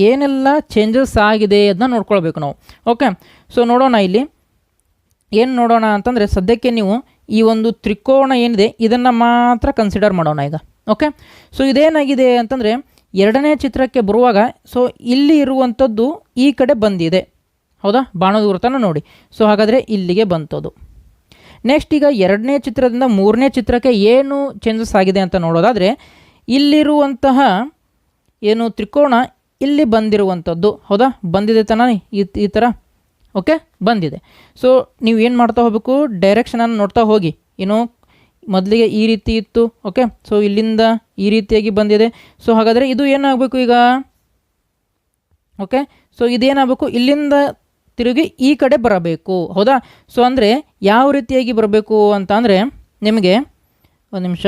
[SPEAKER 1] ಏನೆಲ್ಲ ಚೇಂಜಸ್ ಆಗಿದೆ ಅದನ್ನ ನೋಡ್ಕೊಳ್ಬೇಕು ನಾವು. ಓಕೆ, ಸೊ ನೋಡೋಣ. ಇಲ್ಲಿ ಏನು ನೋಡೋಣ ಅಂತಂದರೆ, ಸದ್ಯಕ್ಕೆ ನೀವು ಈ ಒಂದು ತ್ರಿಕೋನ ಏನಿದೆ ಇದನ್ನು ಮಾತ್ರ ಕನ್ಸಿಡರ್ ಮಾಡೋಣ ಈಗ. ಓಕೆ, ಸೊ ಇದೇನಾಗಿದೆ ಅಂತಂದರೆ 2ನೇ ಚಿತ್ರಕ್ಕೆ ಬರುವಾಗ ಸೊ ಇಲ್ಲಿ ಇರುವಂಥದ್ದು ಈ ಕಡೆ ಬಂದಿದೆ. ಹೌದಾ? ಬಾಣದ ಗುರುತನ್ನು ನೋಡಿ. ಸೊ ಹಾಗಾದರೆ ಇಲ್ಲಿಗೆ ಬಂತದು. ನೆಕ್ಸ್ಟ್ ಈಗ 2ನೇ ಚಿತ್ರದಿಂದ 3ನೇ ಚಿತ್ರಕ್ಕೆ ಏನು ಚೇಂಜಸ್ ಆಗಿದೆ ಅಂತ ನೋಡೋದಾದರೆ, ಇಲ್ಲಿರುವಂತಹ ಏನು ತ್ರಿಕೋನ ಇಲ್ಲಿ ಬಂದಿರುವಂಥದ್ದು. ಹೌದಾ? ಬಂದಿದೆ ತಾನೇ ಈ ಥರ. ಓಕೆ, ಬಂದಿದೆ. ಸೊ ನೀವು ಏನು ಮಾಡ್ತಾ ಹೋಗಬೇಕು, ಡೈರೆಕ್ಷನನ್ನು ನೋಡ್ತಾ ಹೋಗಿ. ಏನು ಮೊದಲಿಗೆ ಈ ರೀತಿ ಇತ್ತು. ಓಕೆ, ಸೊ ಇಲ್ಲಿಂದ ಈ ರೀತಿಯಾಗಿ ಬಂದಿದೆ. ಸೊ ಹಾಗಾದರೆ ಇದು ಏನಾಗಬೇಕು ಈಗ. ಓಕೆ, ಸೊ ಇದೇನಾಗಬೇಕು, ಇಲ್ಲಿಂದ ತಿರುಗಿ ಈ ಕಡೆ ಬರಬೇಕು. ಹೌದಾ? ಸೊ ಅಂದರೆ ಯಾವ ರೀತಿಯಾಗಿ ಬರಬೇಕು ಅಂತ ಅಂದರೆ, ನಿಮಗೆ ಒಂದು ನಿಮಿಷ,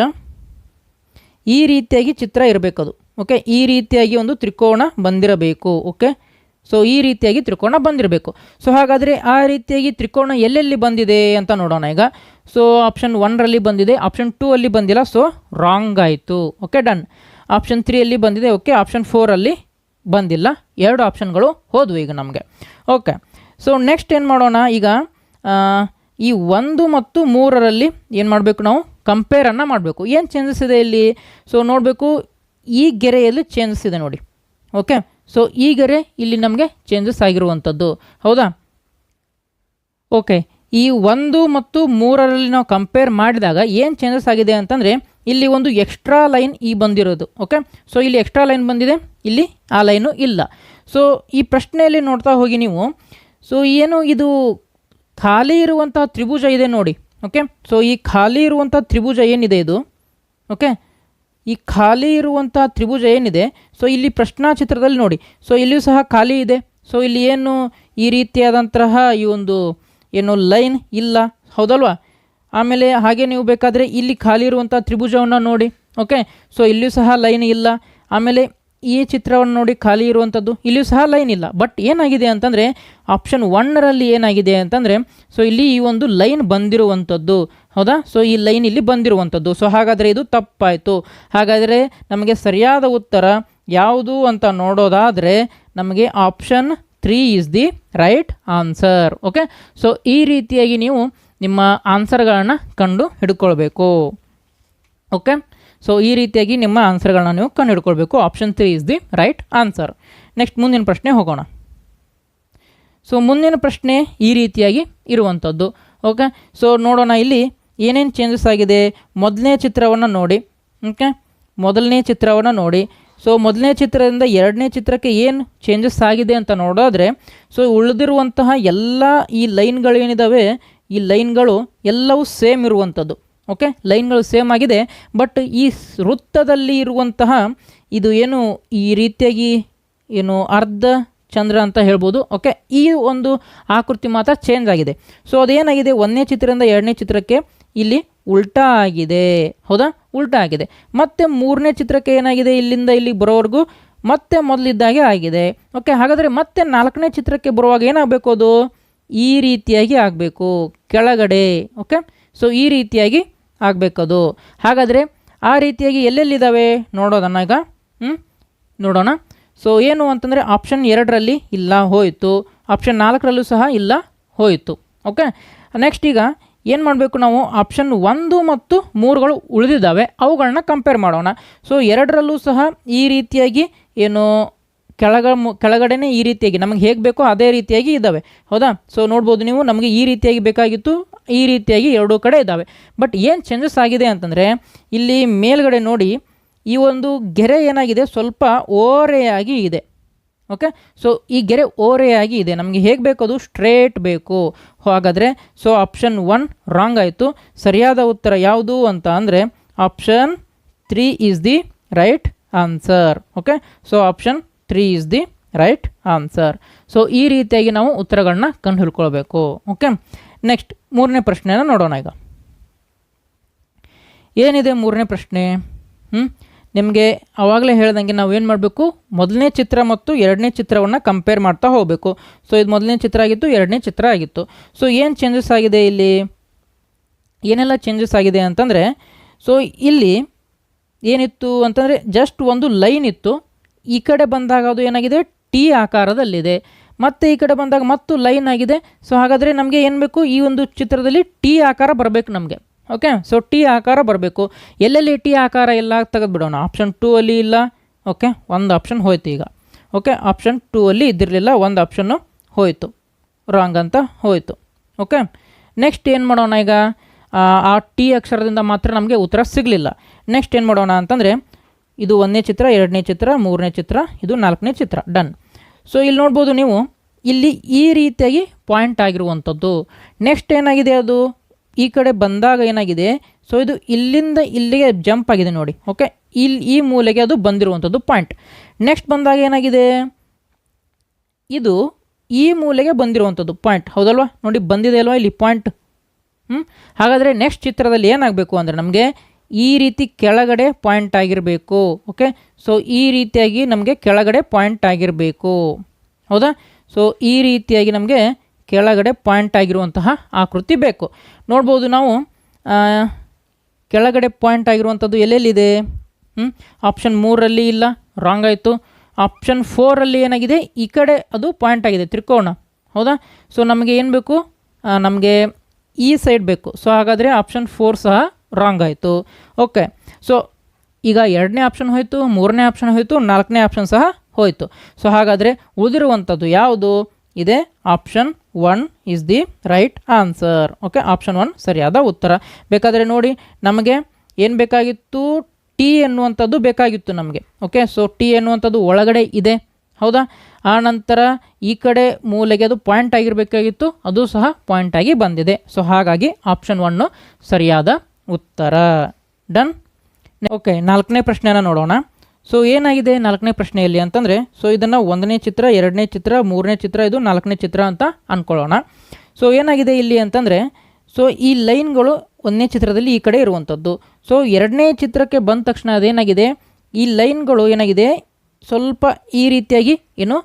[SPEAKER 1] ಈ ರೀತಿಯಾಗಿ ಚಿತ್ರ ಇರಬೇಕದು. ಓಕೆ, ಈ ರೀತಿಯಾಗಿ ಒಂದು ತ್ರಿಕೋನ ಬಂದಿರಬೇಕು. ಓಕೆ, ಸೊ ಈ ರೀತಿಯಾಗಿ ತ್ರಿಕೋನ ಬಂದಿರಬೇಕು. ಸೊ ಹಾಗಾದರೆ ಆ ರೀತಿಯಾಗಿ ತ್ರಿಕೋನ ಎಲ್ಲೆಲ್ಲಿ ಬಂದಿದೆ ಅಂತ ನೋಡೋಣ ಈಗ. ಸೊ ಆಪ್ಷನ್ 1ರಲ್ಲಿ ಬಂದಿದೆ, ಆಪ್ಷನ್ 2ಅಲ್ಲಿ ಬಂದಿಲ್ಲ. ಸೊ ರಾಂಗ್ ಆಯಿತು. Okay, done. ಆಪ್ಷನ್ 3ಅಲ್ಲಿ ಬಂದಿದೆ. ಓಕೆ, ಆಪ್ಷನ್ 4ಅಲ್ಲಿ ಬಂದಿಲ್ಲ. 2 ಆಪ್ಷನ್ಗಳು ಹೋದ್ವು ಈಗ ನಮಗೆ. ಓಕೆ, ಸೊ ನೆಕ್ಸ್ಟ್ ಏನು ಮಾಡೋಣ ಈಗ, ಈ 1 ಮತ್ತು 3ರಲ್ಲಿ ಏನು ಮಾಡಬೇಕು, ನಾವು ಕಂಪೇರನ್ನು ಮಾಡಬೇಕು. ಏನು ಚೇಂಜಸ್ ಇದೆ ಇಲ್ಲಿ. ಸೊ ನೋಡಬೇಕು, ಈ ಗೆರೆಯಲ್ಲಿ ಚೇಂಜಸ್ ಇದೆ ನೋಡಿ. ಓಕೆ, ಸೊ ಈ ಗೆರೆ ಇಲ್ಲಿ ನಮಗೆ ಚೇಂಜಸ್ ಆಗಿರುವಂಥದ್ದು. ಹೌದಾ? ಓಕೆ, ಈ 1 ಮತ್ತು 3ರಲ್ಲಿ ನಾವು ಕಂಪೇರ್ ಮಾಡಿದಾಗ ಏನು ಚೇಂಜಸ್ ಆಗಿದೆ ಅಂತಂದರೆ, ಇಲ್ಲಿ ಒಂದು ಎಕ್ಸ್ಟ್ರಾ ಲೈನ್ ಈ ಬಂದಿರೋದು. ಓಕೆ, ಸೊ ಇಲ್ಲಿ ಎಕ್ಸ್ಟ್ರಾ ಲೈನ್ ಬಂದಿದೆ, ಇಲ್ಲಿ ಆ ಲೈನು ಇಲ್ಲ. ಸೊ ಈ ಪ್ರಶ್ನೆಯಲ್ಲಿ ನೋಡ್ತಾ ಹೋಗಿ ನೀವು. ಸೊ ಏನು ಇದು ಖಾಲಿ ಇರುವಂತಹ ತ್ರಿಭುಜ ಇದೆ ನೋಡಿ. ಓಕೆ, ಸೊ ಈ ಖಾಲಿ ಇರುವಂಥ ತ್ರಿಭುಜ ಏನಿದೆ ಇದು. ಓಕೆ, ಈ ಖಾಲಿ ಇರುವಂಥ ತ್ರಿಭುಜ ಏನಿದೆ, ಸೊ ಇಲ್ಲಿ ಪ್ರಶ್ನಾ ಚಿತ್ರದಲ್ಲಿ ನೋಡಿ. ಸೊ ಇಲ್ಲಿಯೂ ಸಹ ಖಾಲಿ ಇದೆ. ಸೊ ಇಲ್ಲಿ ಏನು ಈ ರೀತಿಯಾದಂತಹ ಈ ಒಂದು ಏನು ಲೈನ್ ಇಲ್ಲ. ಹೌದಲ್ವಾ? ಆಮೇಲೆ ಹಾಗೆ ನೀವು ಬೇಕಾದರೆ ಇಲ್ಲಿ ಖಾಲಿ ಇರುವಂಥ ತ್ರಿಭುಜವನ್ನು ನೋಡಿ. ಓಕೆ, ಸೊ ಇಲ್ಲಿಯೂ ಸಹ ಲೈನ್ ಇಲ್ಲ. ಆಮೇಲೆ ಈ ಚಿತ್ರವನ್ನು ನೋಡಿ, ಖಾಲಿ ಇರುವಂಥದ್ದು, ಇಲ್ಲಿಯೂ ಸಹ ಲೈನ್ ಇಲ್ಲ. ಬಟ್ ಏನಾಗಿದೆ ಅಂತಂದರೆ, ಆಪ್ಷನ್ 1ರಲ್ಲಿ ಏನಾಗಿದೆ ಅಂತಂದರೆ, ಸೊ ಇಲ್ಲಿ ಈ ಒಂದು ಲೈನ್ ಬಂದಿರುವಂಥದ್ದು. ಹೌದಾ? ಸೊ ಈ ಲೈನ್ ಇಲ್ಲಿ ಬಂದಿರುವಂಥದ್ದು. ಸೊ ಹಾಗಾದರೆ ಇದು ತಪ್ಪಾಯಿತು. ಹಾಗಾದರೆ ನಮಗೆ ಸರಿಯಾದ ಉತ್ತರ ಯಾವುದು ಅಂತ ನೋಡೋದಾದರೆ, ನಮಗೆ option 3 is the right answer. Okay, so ಈ ರೀತಿಯಾಗಿ ನೀವು ನಿಮ್ಮ ಆನ್ಸರ್ಗಳನ್ನು ಕಂಡು ಹಿಡ್ಕೊಳ್ಬೇಕು. ಓಕೆ, ಸೊ ಈ ರೀತಿಯಾಗಿ ನಿಮ್ಮ ಆನ್ಸರ್ಗಳನ್ನ ನೀವು ಕಂಡುಹಿಡ್ಕೊಳ್ಬೇಕು. Option 3 is the right answer. Next ಮುಂದಿನ ಪ್ರಶ್ನೆ ಹೋಗೋಣ. ಸೊ ಮುಂದಿನ ಪ್ರಶ್ನೆ ಈ ರೀತಿಯಾಗಿ ಇರುವಂಥದ್ದು. ಓಕೆ, ಸೊ ನೋಡೋಣ ಇಲ್ಲಿ ಏನೇನು ಚೇಂಜಸ್ ಆಗಿದೆ. ಮೊದಲನೇ ಚಿತ್ರವನ್ನು ನೋಡಿ. ಓಕೆ, ಮೊದಲನೇ ಚಿತ್ರವನ್ನು ನೋಡಿ. ಸೊ ಮೊದಲನೇ ಚಿತ್ರದಿಂದ ಎರಡನೇ ಚಿತ್ರಕ್ಕೆ ಏನು ಚೇಂಜಸ್ ಆಗಿದೆ ಅಂತ ನೋಡೋದ್ರೆ, ಸೊ ಉಳಿದಿರುವಂತಹ ಎಲ್ಲ ಈ ಲೈನ್ಗಳೇನಿದ್ದಾವೆ, ಈ ಲೈನ್ಗಳು ಎಲ್ಲವೂ ಸೇಮ್ ಇರುವಂಥದ್ದು. ಓಕೆ, ಲೈನ್ಗಳು ಸೇಮ್ ಆಗಿದೆ. ಬಟ್ ಈ ವೃತ್ತದಲ್ಲಿ ಇರುವಂತಹ ಇದು ಏನು ಈ ರೀತಿಯಾಗಿ ಏನು ಅರ್ಧ ಚಂದ್ರ ಅಂತ ಹೇಳ್ಬೋದು. ಓಕೆ, ಈ ಒಂದು ಆಕೃತಿ ಮಾತ್ರ ಚೇಂಜ್ ಆಗಿದೆ. ಸೊ ಅದೇನಾಗಿದೆ, ಒಂದನೇ ಚಿತ್ರದಿಂದ ಎರಡನೇ ಚಿತ್ರಕ್ಕೆ ಇಲ್ಲಿ ಉಲ್ಟಾ ಆಗಿದೆ. ಹೌದಾ, ಉಲ್ಟಾ ಆಗಿದೆ. ಮತ್ತು ಮೂರನೇ ಚಿತ್ರಕ್ಕೆ ಏನಾಗಿದೆ, ಇಲ್ಲಿಂದ ಇಲ್ಲಿ ಬರೋವರೆಗೂ ಮತ್ತೆ ಮೊದಲಿದ್ದಾಗೆ ಆಗಿದೆ. ಓಕೆ, ಹಾಗಾದರೆ ಮತ್ತೆ ನಾಲ್ಕನೇ ಚಿತ್ರಕ್ಕೆ ಬರುವಾಗ ಏನಾಗಬೇಕು, ಅದು ಈ ರೀತಿಯಾಗಿ ಆಗಬೇಕು ಕೆಳಗಡೆ. ಓಕೆ, ಸೊ ಈ ರೀತಿಯಾಗಿ ಆಗಬೇಕದು. ಹಾಗಾದರೆ ಆ ರೀತಿಯಾಗಿ ಎಲ್ಲೆಲ್ಲಿದ್ದಾವೆ ನೋಡೋದನ್ನ ಈಗ ನೋಡೋಣ. ಸೊ ಏನು ಅಂತಂದರೆ ಆಪ್ಷನ್ 2ರಲ್ಲಿ ಇಲ್ಲ ಹೋಯಿತು, ಆಪ್ಷನ್ 4ರಲ್ಲೂ ಸಹ ಇಲ್ಲ ಹೋಯಿತು. ಓಕೆ, ನೆಕ್ಸ್ಟ್ ಈಗ ಏನು ಮಾಡಬೇಕು ನಾವು, ಆಪ್ಷನ್ 1 ಮತ್ತು 3ಗಳು ಉಳಿದಿದ್ದಾವೆ, ಅವುಗಳನ್ನ ಕಂಪೇರ್ ಮಾಡೋಣ. ಸೊ 2ರಲ್ಲೂ ಸಹ ಈ ರೀತಿಯಾಗಿ ಏನು ಕೆಳಗಡೆನೇ ಈ ರೀತಿಯಾಗಿ ನಮಗೆ ಹೇಗೆ ಬೇಕೋ ಅದೇ ರೀತಿಯಾಗಿ ಇದ್ದಾವೆ. ಹೌದಾ, ಸೊ ನೋಡ್ಬೋದು ನೀವು, ನಮಗೆ ಈ ರೀತಿಯಾಗಿ ಬೇಕಾಗಿತ್ತು, ಈ ರೀತಿಯಾಗಿ ಎರಡೂ ಕಡೆ ಇದ್ದಾವೆ. ಬಟ್ ಏನು ಚೇಂಜಸ್ ಆಗಿದೆ ಅಂತಂದರೆ, ಇಲ್ಲಿ ಮೇಲ್ಗಡೆ ನೋಡಿ, ಈ ಒಂದು ಗೆರೆ ಏನಾಗಿದೆ, ಸ್ವಲ್ಪ ಓರೆಯಾಗಿ ಇದೆ. ಓಕೆ, ಸೊ ಈ ಗೆರೆ ಓರೆಯಾಗಿ ಇದೆ, ನಮಗೆ ಹೇಗೆ ಬೇಕು ಅದು ಸ್ಟ್ರೇಟ್ ಬೇಕು. ಹಾಗಾದರೆ ಸೊ ಆಪ್ಷನ್ 1 ರಾಂಗ್ ಆಯಿತು. ಸರಿಯಾದ ಉತ್ತರ ಯಾವುದು ಅಂತ ಅಂದರೆ option 3 is the right answer. Okay, so option 3 is the right answer. So ಈ ರೀತಿಯಾಗಿ ನಾವು ಉತ್ತರಗಳನ್ನ ಕಂಡು ಹಿಡ್ಕೊಳ್ಬೇಕು. ಓಕೆ, ನೆಕ್ಸ್ಟ್ ಮೂರನೇ ಪ್ರಶ್ನೆನ ನೋಡೋಣ. ಈಗ ಏನಿದೆ ಮೂರನೇ ಪ್ರಶ್ನೆ, ನಿಮಗೆ ಆವಾಗಲೇ ಹೇಳ್ದಂಗೆ ನಾವು ಏನು ಮಾಡಬೇಕು, ಮೊದಲನೇ ಚಿತ್ರ ಮತ್ತು ಎರಡನೇ ಚಿತ್ರವನ್ನು ಕಂಪೇರ್ ಮಾಡ್ತಾ ಹೋಗಬೇಕು. ಸೊ ಇದು ಮೊದಲನೇ ಚಿತ್ರ ಆಗಿತ್ತು, ಎರಡನೇ ಚಿತ್ರ ಆಗಿತ್ತು. ಸೊ ಏನು ಚೇಂಜಸ್ ಆಗಿದೆ ಇಲ್ಲಿ, ಏನೆಲ್ಲ ಚೇಂಜಸ್ ಆಗಿದೆ ಅಂತಂದರೆ, ಸೊ ಇಲ್ಲಿ ಏನಿತ್ತು ಅಂತಂದರೆ ಜಸ್ಟ್ ಒಂದು ಲೈನ್ ಇತ್ತು. ಈ ಕಡೆ ಬಂದಾಗ ಅದು ಏನಾಗಿದೆ, ಟಿ ಆಕಾರದಲ್ಲಿದೆ. ಮತ್ತು ಈ ಕಡೆ ಬಂದಾಗ ಮತ್ತು ಲೈನ್ ಆಗಿದೆ. ಸೊ ಹಾಗಾದರೆ ನಮಗೆ ಏನು ಬೇಕು, ಈ ಒಂದು ಚಿತ್ರದಲ್ಲಿ ಟಿ ಆಕಾರ ಬರಬೇಕು ನಮಗೆ. ಓಕೆ, ಸೊ ಟಿ ಆಕಾರ ಬರಬೇಕು. ಎಲ್ಲೆಲ್ಲಿ ಟಿ ಆಕಾರ ಎಲ್ಲ ತೆಗೆದುಬಿಡೋಣ. ಆಪ್ಷನ್ 2ಅಲ್ಲಿ ಇಲ್ಲ. ಓಕೆ, ಒಂದು ಆಪ್ಷನ್ ಹೋಯ್ತು ಈಗ. ಓಕೆ, ಆಪ್ಷನ್ 2ಅಲ್ಲಿ ಇದ್ದಿರಲಿಲ್ಲ, ಒಂದು ಆಪ್ಷನ್ನು ಹೋಯಿತು, ರಾಂಗ್ ಅಂತ ಹೋಯಿತು. ಓಕೆ, ನೆಕ್ಸ್ಟ್ ಏನು ಮಾಡೋಣ ಈಗ, ಆ ಟಿ ಅಕ್ಷರದಿಂದ ಮಾತ್ರ ನಮಗೆ ಉತ್ತರ ಸಿಗಲಿಲ್ಲ. ನೆಕ್ಸ್ಟ್ ಏನು ಮಾಡೋಣ ಅಂತಂದರೆ, ಇದು ಒಂದನೇ ಚಿತ್ರ, ಎರಡನೇ ಚಿತ್ರ, ಮೂರನೇ ಚಿತ್ರ, ಇದು ನಾಲ್ಕನೇ ಚಿತ್ರ. ಡನ್. ಸೊ ಇಲ್ಲಿ ನೋಡ್ಬೋದು ನೀವು, ಇಲ್ಲಿ ಈ ರೀತಿಯಾಗಿ ಪಾಯಿಂಟ್ ಆಗಿರುವಂಥದ್ದು. ನೆಕ್ಸ್ಟ್ ಏನಾಗಿದೆ, ಅದು ಈ ಕಡೆ ಬಂದಾಗ ಏನಾಗಿದೆ, ಸೊ ಇದು ಇಲ್ಲಿಂದ ಇಲ್ಲಿಗೆ ಜಂಪ್ ಆಗಿದೆ ನೋಡಿ. ಓಕೆ, ಈ ಮೂಲೆಗೆ ಅದು ಬಂದಿರುವಂಥದ್ದು ಪಾಯಿಂಟ್. ನೆಕ್ಸ್ಟ್ ಬಂದಾಗ ಏನಾಗಿದೆ, ಇದು ಈ ಮೂಲೆಗೆ ಬಂದಿರುವಂಥದ್ದು ಪಾಯಿಂಟ್. ಹೌದಲ್ವಾ, ನೋಡಿ ಬಂದಿದೆ ಅಲ್ವಾ ಇಲ್ಲಿ ಪಾಯಿಂಟ್. ಹಾಗಾದರೆ ನೆಕ್ಸ್ಟ್ ಚಿತ್ರದಲ್ಲಿ ಏನಾಗಬೇಕು ಅಂದರೆ, ನಮಗೆ ಈ ರೀತಿ ಕೆಳಗಡೆ ಪಾಯಿಂಟ್ ಆಗಿರಬೇಕು. ಓಕೆ, ಸೊ ಈ ರೀತಿಯಾಗಿ ನಮಗೆ ಕೆಳಗಡೆ ಪಾಯಿಂಟ್ ಆಗಿರಬೇಕು. ಹೌದಾ, ಸೊ ಈ ರೀತಿಯಾಗಿ ನಮಗೆ ಕೆಳಗಡೆ ಪಾಯಿಂಟ್ ಆಗಿರುವಂತಹ ಆಕೃತಿ ಬೇಕು. ನೋಡ್ಬೋದು ನಾವು, ಕೆಳಗಡೆ ಪಾಯಿಂಟ್ ಆಗಿರುವಂಥದ್ದು ಎಲ್ಲೆಲ್ಲಿದೆ, ಆಪ್ಷನ್ 3ರಲ್ಲಿ ಇಲ್ಲ, ರಾಂಗ್ ಆಯಿತು. ಆಪ್ಷನ್ 4ರಲ್ಲಿ ಏನಾಗಿದೆ, ಈ ಕಡೆ ಅದು ಪಾಯಿಂಟ್ ಆಗಿದೆ, ತ್ರಿಕೋನ. ಹೌದಾ, ಸೊ ನಮಗೆ ಏನು ಬೇಕು, ನಮಗೆ ಈ ಸೈಡ್ ಬೇಕು. ಸೊ ಹಾಗಾದರೆ ಆಪ್ಷನ್ 4 ಸಹ ರಾಂಗ್ ಆಯಿತು. ಓಕೆ, ಸೊ ಈಗ ಎರಡನೇ ಆಪ್ಷನ್ ಹೋಯಿತು, ಮೂರನೇ ಆಪ್ಷನ್ ಹೋಯಿತು, ನಾಲ್ಕನೇ ಆಪ್ಷನ್ ಸಹ ಹೋಯಿತು. ಸೊ ಹಾಗಾದರೆ ಉಳಿದಿರುವಂಥದ್ದು ಯಾವುದು ಇದೆ, option 1 is the right answer. Okay, option 1 ಸರಿಯಾದ ಉತ್ತರ. ಬೇಕಾದರೆ ನೋಡಿ, ನಮಗೆ ಏನು ಬೇಕಾಗಿತ್ತು, ಟಿ ಎನ್ನುವಂಥದ್ದು ಬೇಕಾಗಿತ್ತು ನಮಗೆ. ಓಕೆ, ಸೊ ಟಿ ಎನ್ನುವಂಥದ್ದು ಒಳಗಡೆ ಇದೆ. ಹೌದಾ, ಆ ನಂತರ ಈ ಕಡೆ ಮೂಲೆಗೆ ಅದು ಪಾಯಿಂಟ್ ಆಗಿರಬೇಕಾಗಿತ್ತು, ಅದು ಸಹ ಪಾಯಿಂಟ್ ಆಗಿ ಬಂದಿದೆ. ಸೊ ಹಾಗಾಗಿ ಆಪ್ಷನ್ 1 ಸರಿಯಾದ ಉತ್ತರ. ಡನ್. ಓಕೆ, ನಾಲ್ಕನೇ ಪ್ರಶ್ನೆನ ನೋಡೋಣ. ಸೊ ಏನಾಗಿದೆ ನಾಲ್ಕನೇ ಪ್ರಶ್ನೆಯಲ್ಲಿ ಅಂತಂದರೆ, ಸೊ ಇದನ್ನು ಒಂದನೇ ಚಿತ್ರ, ಎರಡನೇ ಚಿತ್ರ, ಮೂರನೇ ಚಿತ್ರ, ಇದು ನಾಲ್ಕನೇ ಚಿತ್ರ ಅಂತ ಅಂದ್ಕೊಳ್ಳೋಣ. ಸೊ ಏನಾಗಿದೆ ಇಲ್ಲಿ ಅಂತಂದರೆ, ಸೊ ಈ ಲೈನ್ಗಳು ಒಂದನೇ ಚಿತ್ರದಲ್ಲಿ ಈ ಕಡೆ ಇರುವಂಥದ್ದು. ಸೊ ಎರಡನೇ ಚಿತ್ರಕ್ಕೆ ಬಂದ ತಕ್ಷಣ ಅದೇನಾಗಿದೆ, ಈ ಲೈನ್ಗಳು ಏನಾಗಿದೆ, ಸ್ವಲ್ಪ ಈ ರೀತಿಯಾಗಿ ಏನು